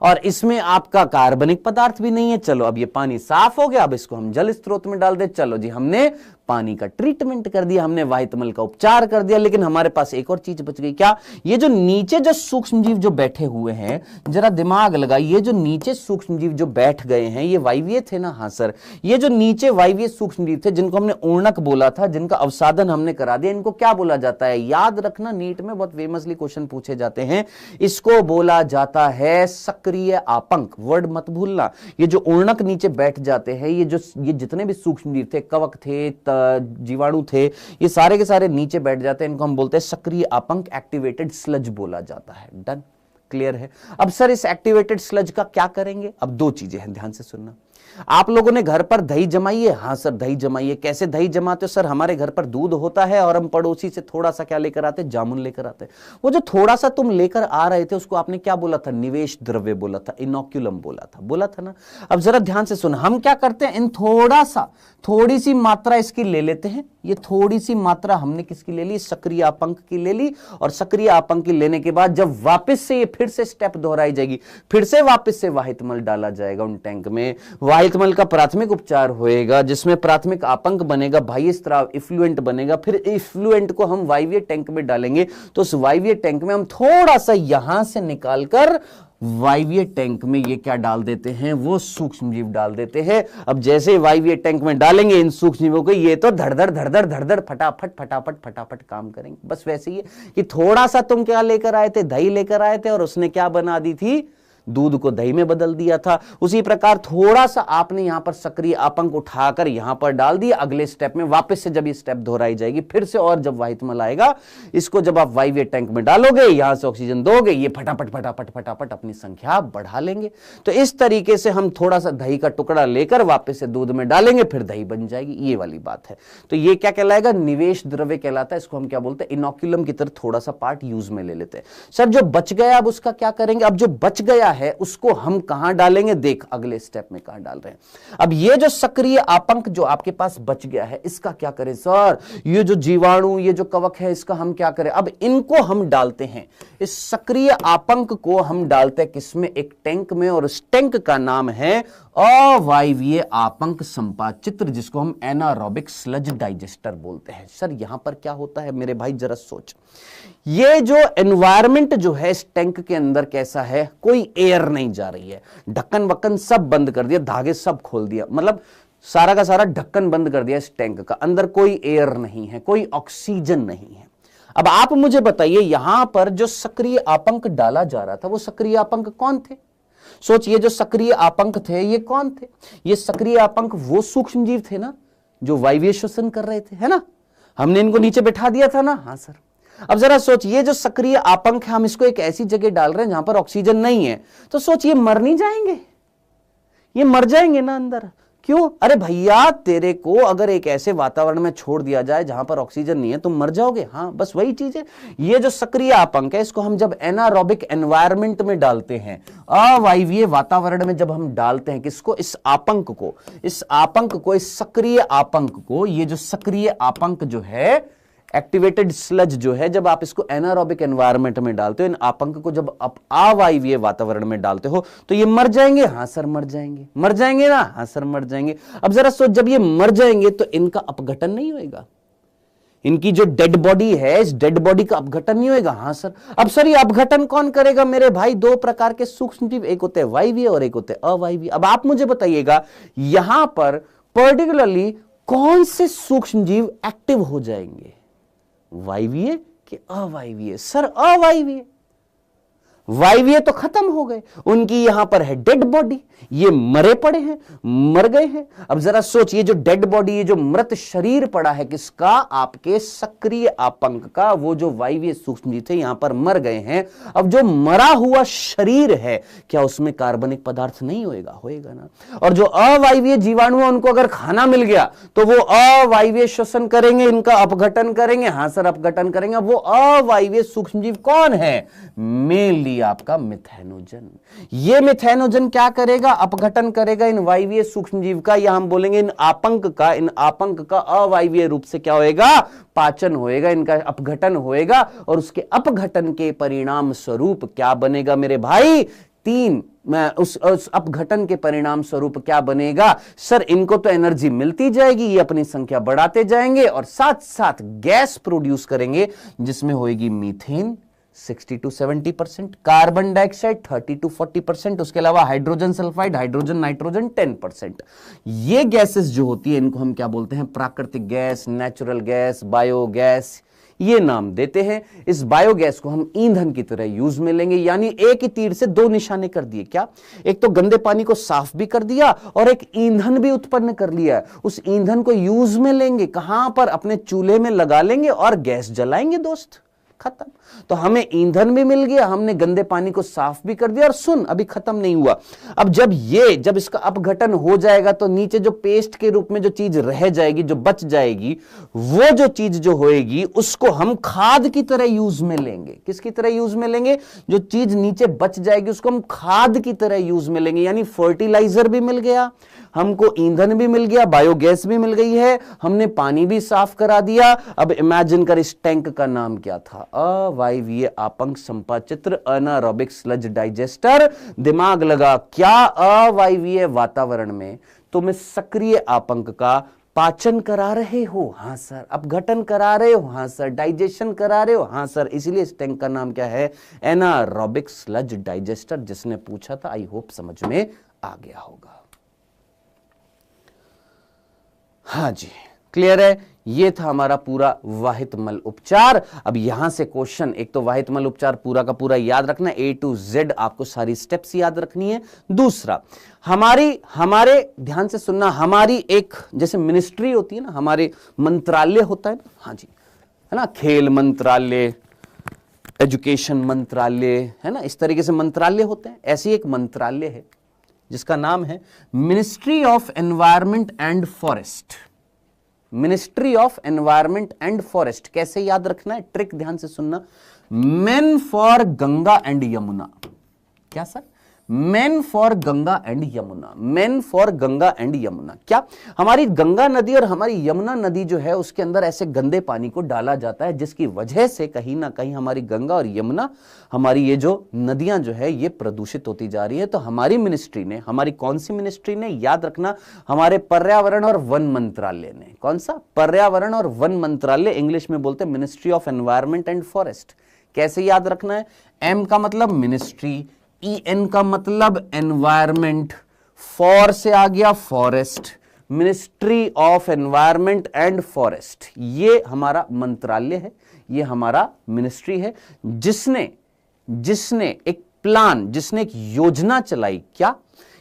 और इसमें आपका कार्बनिक पदार्थ भी नहीं है। चलो अब ये पानी साफ हो गया, अब इसको हम जल स्रोत में डाल दे। चलो जी, हमने पानी का ट्रीटमेंट कर दिया, हमने वाहितमल का उपचार कर दिया। लेकिन हमारे पास एक और चीज बच गई। क्या? ये जो नीचे जो सूक्ष्म जीव जो बैठे हुए हैं, जरा दिमाग लगाइए, जो नीचे सूक्ष्म जीव जो बैठ गए हैं ये वायवीय थे ना? हाँ सर, ये जो नीचे वायवीय सूक्ष्म जीव थे जिनको हमने ऊर्णक बोला था, जिनका अवसादन हमने करा दिया, इनको क्या बोला जाता है? याद रखना, नीट में बहुत फेमसली क्वेश्चन पूछे जाते हैं। इसको बोला जाता है सक्रिय आपंक। वर्ड मत भूलना। ये जो ऊर्णक नीचे बैठ जाते हैं, ये जितने भी सूक्ष्म जीव थे, कवक थे, जीवाणु थे, ये सारे के सारे नीचे बैठ जाते हैं। इनको हम बोलते हैं सक्रिय आपंक, एक्टिवेटेड स्लज बोला जाता है। डन? क्लियर है? अब सर इस एक्टिवेटेड स्लज का क्या करेंगे? अब दो चीजें हैं, ध्यान से सुनना। आप लोगों ने घर पर दही जमाई है? हाँ सर दही जमाई है। कैसे दही जमाते हो? सर हमारे घर पर दूध होता है और हम पड़ोसी से थोड़ा सा क्या लेकर आते? जामुन लेकर आते। वो जो थोड़ा सा तुम लेकर आ रहे थे उसको आपने क्या बोला था? निवेश द्रव्य बोला था, इनोक्यूलम बोला था ना? अब जरा ध्यान से सुन, हम क्या करते हैं, इन थोड़ी सी मात्रा इसकी ले लेते हैं। ये थोड़ी सी मात्रा हमने किसकी ले ली? सक्रिय आपंक की ले ली। और सक्रिय आपंक की लेने के बाद जब वापस से ये फिर से स्टेप दोहराई जाएगी, फिर से वापस से वाहितमल डाला जाएगा उन टैंक में। वाहितमल का प्राथमिक उपचार होएगा जिसमें प्राथमिक आपंक बनेगा, बाह्य स्राव इफ्लुएंट बनेगा। फिर इफ्लुएंट को हम वायवीय टैंक में डालेंगे तो उस वायवीय टैंक में हम थोड़ा सा यहां से निकालकर वायवीय टैंक में ये क्या डाल देते हैं? वो सूक्ष्म जीव डाल देते हैं। अब जैसे वायवीय टैंक में डालेंगे इन सूक्ष्म जीवों को, ये तो धड़ फटाफट काम करेंगे। बस वैसे ही कि थोड़ा सा तुम क्या लेकर आए थे? दही लेकर आए थे और उसने क्या बना दी थी? दूध को दही में बदल दिया था। उसी प्रकार थोड़ा सा आपने यहां पर सक्रिय आपंक उठाकर यहां पर डाल दिया। अगले स्टेप में वापस से जब ये स्टेप दोहराई जाएगी फिर से, और जब वाहितमल आएगा इसको जब आप वायवीय टैंक में डालोगे, यहां से ऑक्सीजन दोगे, ये फटाफट अपनी संख्या बढ़ा लेंगे। तो इस तरीके से हम थोड़ा सा दही का टुकड़ा लेकर वापस से दूध में डालेंगे, फिर दही बन जाएगी। ये वाली बात है। तो ये क्या कहलाएगा? निवेश द्रव्य कहलाता है। इसको हम क्या बोलते हैं? इनोक्यूलम की तरह थोड़ा सा पार्ट यूज में ले लेते हैं। सर जो बच गया अब उसका क्या करेंगे? अब जो बच गया है उसको हम कहां डालेंगे? देख अगले स्टेप में कहां डाल रहे हैं। अब ये जो सक्रिय आपंक जो आपके पास बच गया है इसका क्या करें? सर ये जो जीवाणु, ये जो कवक है, इसका हम क्या करें? अब इनको हम डालते हैं, इस सक्रिय आपंक को हम डालते हैं किसमें? एक टैंक में। और उस टैंक का नाम है अवायवीय आपंक संपाचित्र, जिसको हम एनारोबिक स्लज डाइजेस्टर बोलते हैं। सर यहां पर क्या होता है मेरे भाई? जरा सोच, ये जो एनवायरमेंट जो है इस टैंक के अंदर कैसा है? कोई एयर नहीं जा रही है। ढक्कन वक्कन सब बंद कर दिया, धागे सब खोल दिया, मतलब सारा का सारा ढक्कन बंद कर दिया इस टैंक का। अंदर कोई एयर नहीं है, कोई ऑक्सीजन नहीं है। अब आप मुझे बताइए, यहां पर जो सक्रिय आपंक डाला जा रहा था वो सक्रिय आपंक कौन थे? सोचिए, जो सक्रिय आपंक थे ये कौन थे? ये सक्रिय आपंक वो सूक्ष्म जीव थे ना जो वायवीय श्वसन कर रहे थे, है ना? हमने इनको नीचे बैठा दिया था ना? हाँ सर। अब जरा सोचिए, जो सक्रिय आपंक है हम इसको एक ऐसी जगह डाल रहे हैं जहां पर ऑक्सीजन नहीं है, तो सोचिए मर नहीं जाएंगे? ये मर जाएंगे ना अंदर। क्यों? अरे भैया तेरे को अगर एक ऐसे वातावरण में छोड़ दिया जाए जहां पर ऑक्सीजन नहीं है, तुम मर जाओगे। हाँ बस वही चीज है। ये जो सक्रिय आपंक है इसको हम जब एनारोबिक एनवायरनमेंट में डालते हैं, अवायवीय वातावरण में जब हम डालते हैं किसको? इस आपंक को, इस सक्रिय आपंक को। ये जो सक्रिय आपंक जो है, एक्टिवेटेड स्लज जो है, जब आप इसको एनारोबिक एनवायरनमेंट में डालते हो, इन आपंक को जब आप अवायवीय वातावरण में डालते हो, तो ये मर जाएंगे। हाँ सर मर जाएंगे। मर जाएंगे ना? हाँ सर मर जाएंगे। अब जरा सोच, जब ये मर जाएंगे तो इनका अपघटन नहीं होगा? इनकी जो डेड बॉडी है, इस डेड बॉडी का अपघटन नहीं होगा? हाँ सर। अब सर ये अपघटन कौन करेगा मेरे भाई? दो प्रकार के सूक्ष्म जीव, एक होते हैं वायवीय और एक होते हैं अवायवीय। अब आप मुझे बताइएगा, यहां पर पर्टिकुलरली कौन से सूक्ष्म जीव एक्टिव हो जाएंगे? वायवीय कि अवायवीय? सर अवायवीय। वायवीय तो खत्म हो गए, उनकी यहां पर है डेड बॉडी, ये मरे पड़े हैं, मर गए हैं। अब जरा सोचिए, जो डेड बॉडी, ये जो मृत शरीर पड़ा है किसका, आपके सक्रिय आपंक का, वो जो वायवीय सूक्ष्मजीव थे यहां पर मर गए हैं। अब जो मरा हुआ शरीर है, क्या उसमें कार्बनिक पदार्थ नहीं होएगा? होएगा ना। और जो अवायवीय जीवाणु है, उनको अगर खाना मिल गया तो वो अवायवीय श्वसन करेंगे, इनका अपघटन करेंगे। हाँ सर, अपघटन करेंगे। अब वो अवायवीय सूक्ष्मजीव कौन है? मेनली आपका मिथेनोजन। ये मिथेनोजन क्या करेगा? अपघटन करेगा इन वायवीय सूक्ष्मजीव का, या हम बोलेंगे इन आपंक का अवायवीय रूप से क्या होएगा? पाचन होएगा, इनका अपघटन होएगा। और उसके अपघटन के परिणाम स्वरूप क्या बनेगा मेरे भाई? उस अपघटन के परिणाम स्वरूप क्या बनेगा? सर, इनको तो एनर्जी मिलती जाएगी, ये अपनी संख्या बढ़ाते जाएंगे और साथ साथ गैस प्रोड्यूस करेंगे, जिसमें होएगी methane 60 to 70%, carbon dioxide 30 to 40%, उसके अलावा हाइड्रोजन सल्फाइड, हाइड्रोजन नाइट्रोजन 10%। ये गैसेस जो होती है, इनको हम क्या बोलते हैं? प्राकृतिक गैस, नेचुरल गैस, बायोगैस, ये नाम देते हैं। इस बायोगैस को हम ईंधन की तरह यूज में लेंगे, यानी एक ही तीर से दो निशाने कर दिए। क्या? एक तो गंदे पानी को साफ भी कर दिया और एक ईंधन भी उत्पन्न कर लिया। उस ईंधन को यूज में लेंगे, कहां पर? अपने चूल्हे में लगा लेंगे और गैस जलाएंगे दोस्त, खत्म। तो हमें ईंधन भी मिल गया, हमने गंदे पानी को साफ भी कर दिया। और सुन, अभी खत्म नहीं हुआ। अब जब इसका अपघटन हो जाएगा तो नीचे जो पेस्ट के रूप में जो चीज रह जाएगी, जो बच जाएगी, वो जो चीज जो होएगी उसको हम खाद की तरह यूज में लेंगे। किसकी तरह यूज में लेंगे? जो चीज नीचे बच जाएगी उसको हम खाद की तरह यूज में लेंगे, यानी फर्टिलाइजर भी मिल गया हमको, ईंधन भी मिल गया, बायोगैस भी मिल गई है, हमने पानी भी साफ करा दिया। अब इमेजिन कर, इस टैंक का नाम क्या था? अवायवीय आपंक संपाचित्र एनारोबिक स्लज डाइजेस्टर। दिमाग लगा, क्या अवायवीय वातावरण में तुम सक्रिय आपंक का पाचन करा रहे हो? हाँ सर। अपघटन करा रहे हो? हाँ सर। डाइजेशन करा रहे हो? हाँ सर। इसलिए इस टैंक का नाम क्या है? Anaerobic sludge digester. जिसने पूछा था, आई होप समझ में आ गया होगा। हाँ जी, क्लियर है। ये था हमारा पूरा वाहित मल उपचार। अब यहां से क्वेश्चन, एक तो वाहित मल उपचार पूरा का पूरा याद रखना, A to Z आपको सारी स्टेप्स याद रखनी है। दूसरा, हमारे ध्यान से सुनना, हमारी एक जैसे मिनिस्ट्री होती है ना, हमारे मंत्रालय होता है ना, हाँ जी, है ना, खेल मंत्रालय, एजुकेशन मंत्रालय, है ना, इस तरीके से मंत्रालय होते हैं। ऐसी एक मंत्रालय है जिसका नाम है ministry of environment and forest. Ministry of environment and forest कैसे याद रखना है? ट्रिक ध्यान से सुनना। Men for Ganga and Yamuna. क्या sir? Men for Ganga and Yamuna. Men for Ganga and Yamuna. क्या? हमारी गंगा नदी और हमारी यमुना नदी जो है, उसके अंदर ऐसे गंदे पानी को डाला जाता है, जिसकी वजह से कहीं ना कहीं हमारी गंगा और यमुना, हमारी ये जो नदियां जो है, ये प्रदूषित होती जा रही है। तो हमारी मिनिस्ट्री ने, हमारी कौन सी मिनिस्ट्री ने? याद रखना, हमारे पर्यावरण और वन मंत्रालय ने। कौन सा? पर्यावरण और वन मंत्रालय, इंग्लिश में बोलते हैं ministry of environment and forest. कैसे याद रखना है? एम का मतलब मिनिस्ट्री, EN का मतलब एनवायरमेंट, फॉर से आ गया forest, ministry of environment and forest. ये हमारा मंत्रालय है, ये हमारा मिनिस्ट्री है, जिसने एक प्लान, जिसने एक योजना चलाई। क्या?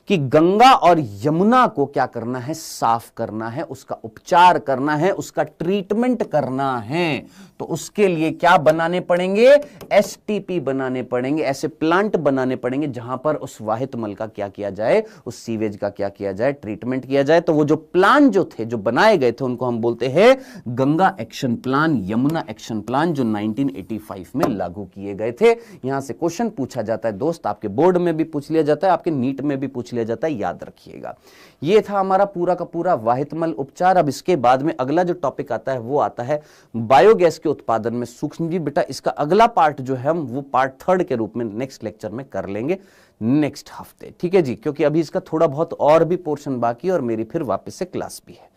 कि गंगा और यमुना को क्या करना है? साफ करना है, उसका उपचार करना है, उसका ट्रीटमेंट करना है। तो उसके लिए क्या बनाने पड़ेंगे? STP बनाने पड़ेंगे, ऐसे प्लांट बनाने पड़ेंगे जहां पर उस वाहित मल का क्या किया जाए, उस सीवेज का क्या किया जाए, ट्रीटमेंट किया जाए। तो वो जो प्लान जो थे, जो बनाए गए थे, उनको हम बोलते हैं Ganga action plan, Yamuna action plan, जो 1985 में लागू किए गए थे। यहां से क्वेश्चन पूछा जाता है दोस्त, आपके बोर्ड में भी पूछ लिया जाता है, आपके नीट में भी पूछ लिया जाता है, याद रखिएगा। ये था हमारा पूरा का पूरा वाहित मल उपचार। अब इसके बाद में अगला जो टॉपिक आता है, वो आता है बायोगैस के उत्पादन में सूक्ष्मजीव। बेटा, इसका अगला पार्ट जो है, हम वो पार्ट 3 के रूप में नेक्स्ट लेक्चर में कर लेंगे, नेक्स्ट हफ्ते। ठीक है जी, क्योंकि अभी इसका थोड़ा बहुत और भी पोर्शन बाकी है और मेरी फिर वापस से क्लास भी है।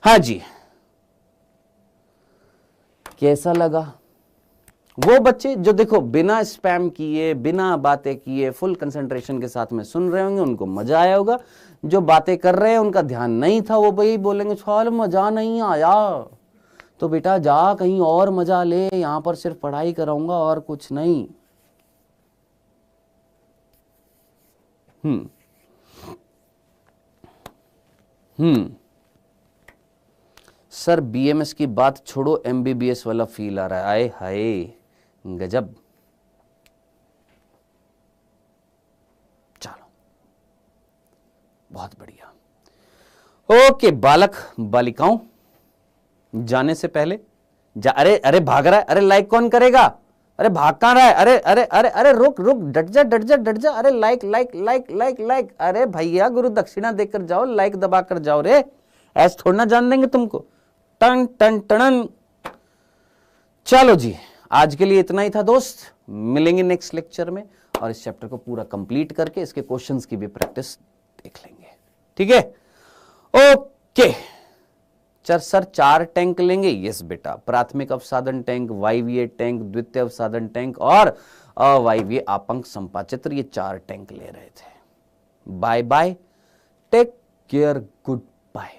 हाँ जी, कैसा लगा? वो बच्चे जो देखो बिना स्पैम किए, बिना बातें किए, फुल कंसंट्रेशन के साथ में सुन रहे होंगे, उनको मजा आया होगा। जो बातें कर रहे हैं, उनका ध्यान नहीं था, वो भाई बोलेंगे छाल मजा नहीं आया, तो बेटा जा कहीं और मजा ले, यहां पर सिर्फ पढ़ाई कराऊंगा और कुछ नहीं। सर बीएमएस की बात छोड़ो, एमबीबीएस वाला फील आ रहा है। आए हाय गजब। चलो बहुत बढ़िया। ओके बालक बालिकाओं, जाने से पहले अरे अरे भाग रहा है, अरे लाइक कौन करेगा, अरे भाग कहां रहा है, अरे अरे अरे अरे रुक रुक, डट जा डट जा डट जा, अरे like like like like like, अरे भैया गुरु दक्षिणा देकर जाओ, लाइक दबा कर जाओ रे, ऐसे थोड़ा ना जान देंगे तुमको। टन टन टन। चलो जी, आज के लिए इतना ही था दोस्त, मिलेंगे नेक्स्ट लेक्चर में और इस चैप्टर को पूरा कंप्लीट करके इसके क्वेश्चंस की भी प्रैक्टिस देख लेंगे। ठीक है, ओके। सर 4 टैंक लेंगे? यस बेटा, प्राथमिक अवसाधन टैंक, वायवीय टैंक, द्वितीय अवसाधन टैंक और अवायवीय आपंक संपाचित्र, ये 4 टैंक ले रहे थे। Bye bye, take care, good bye.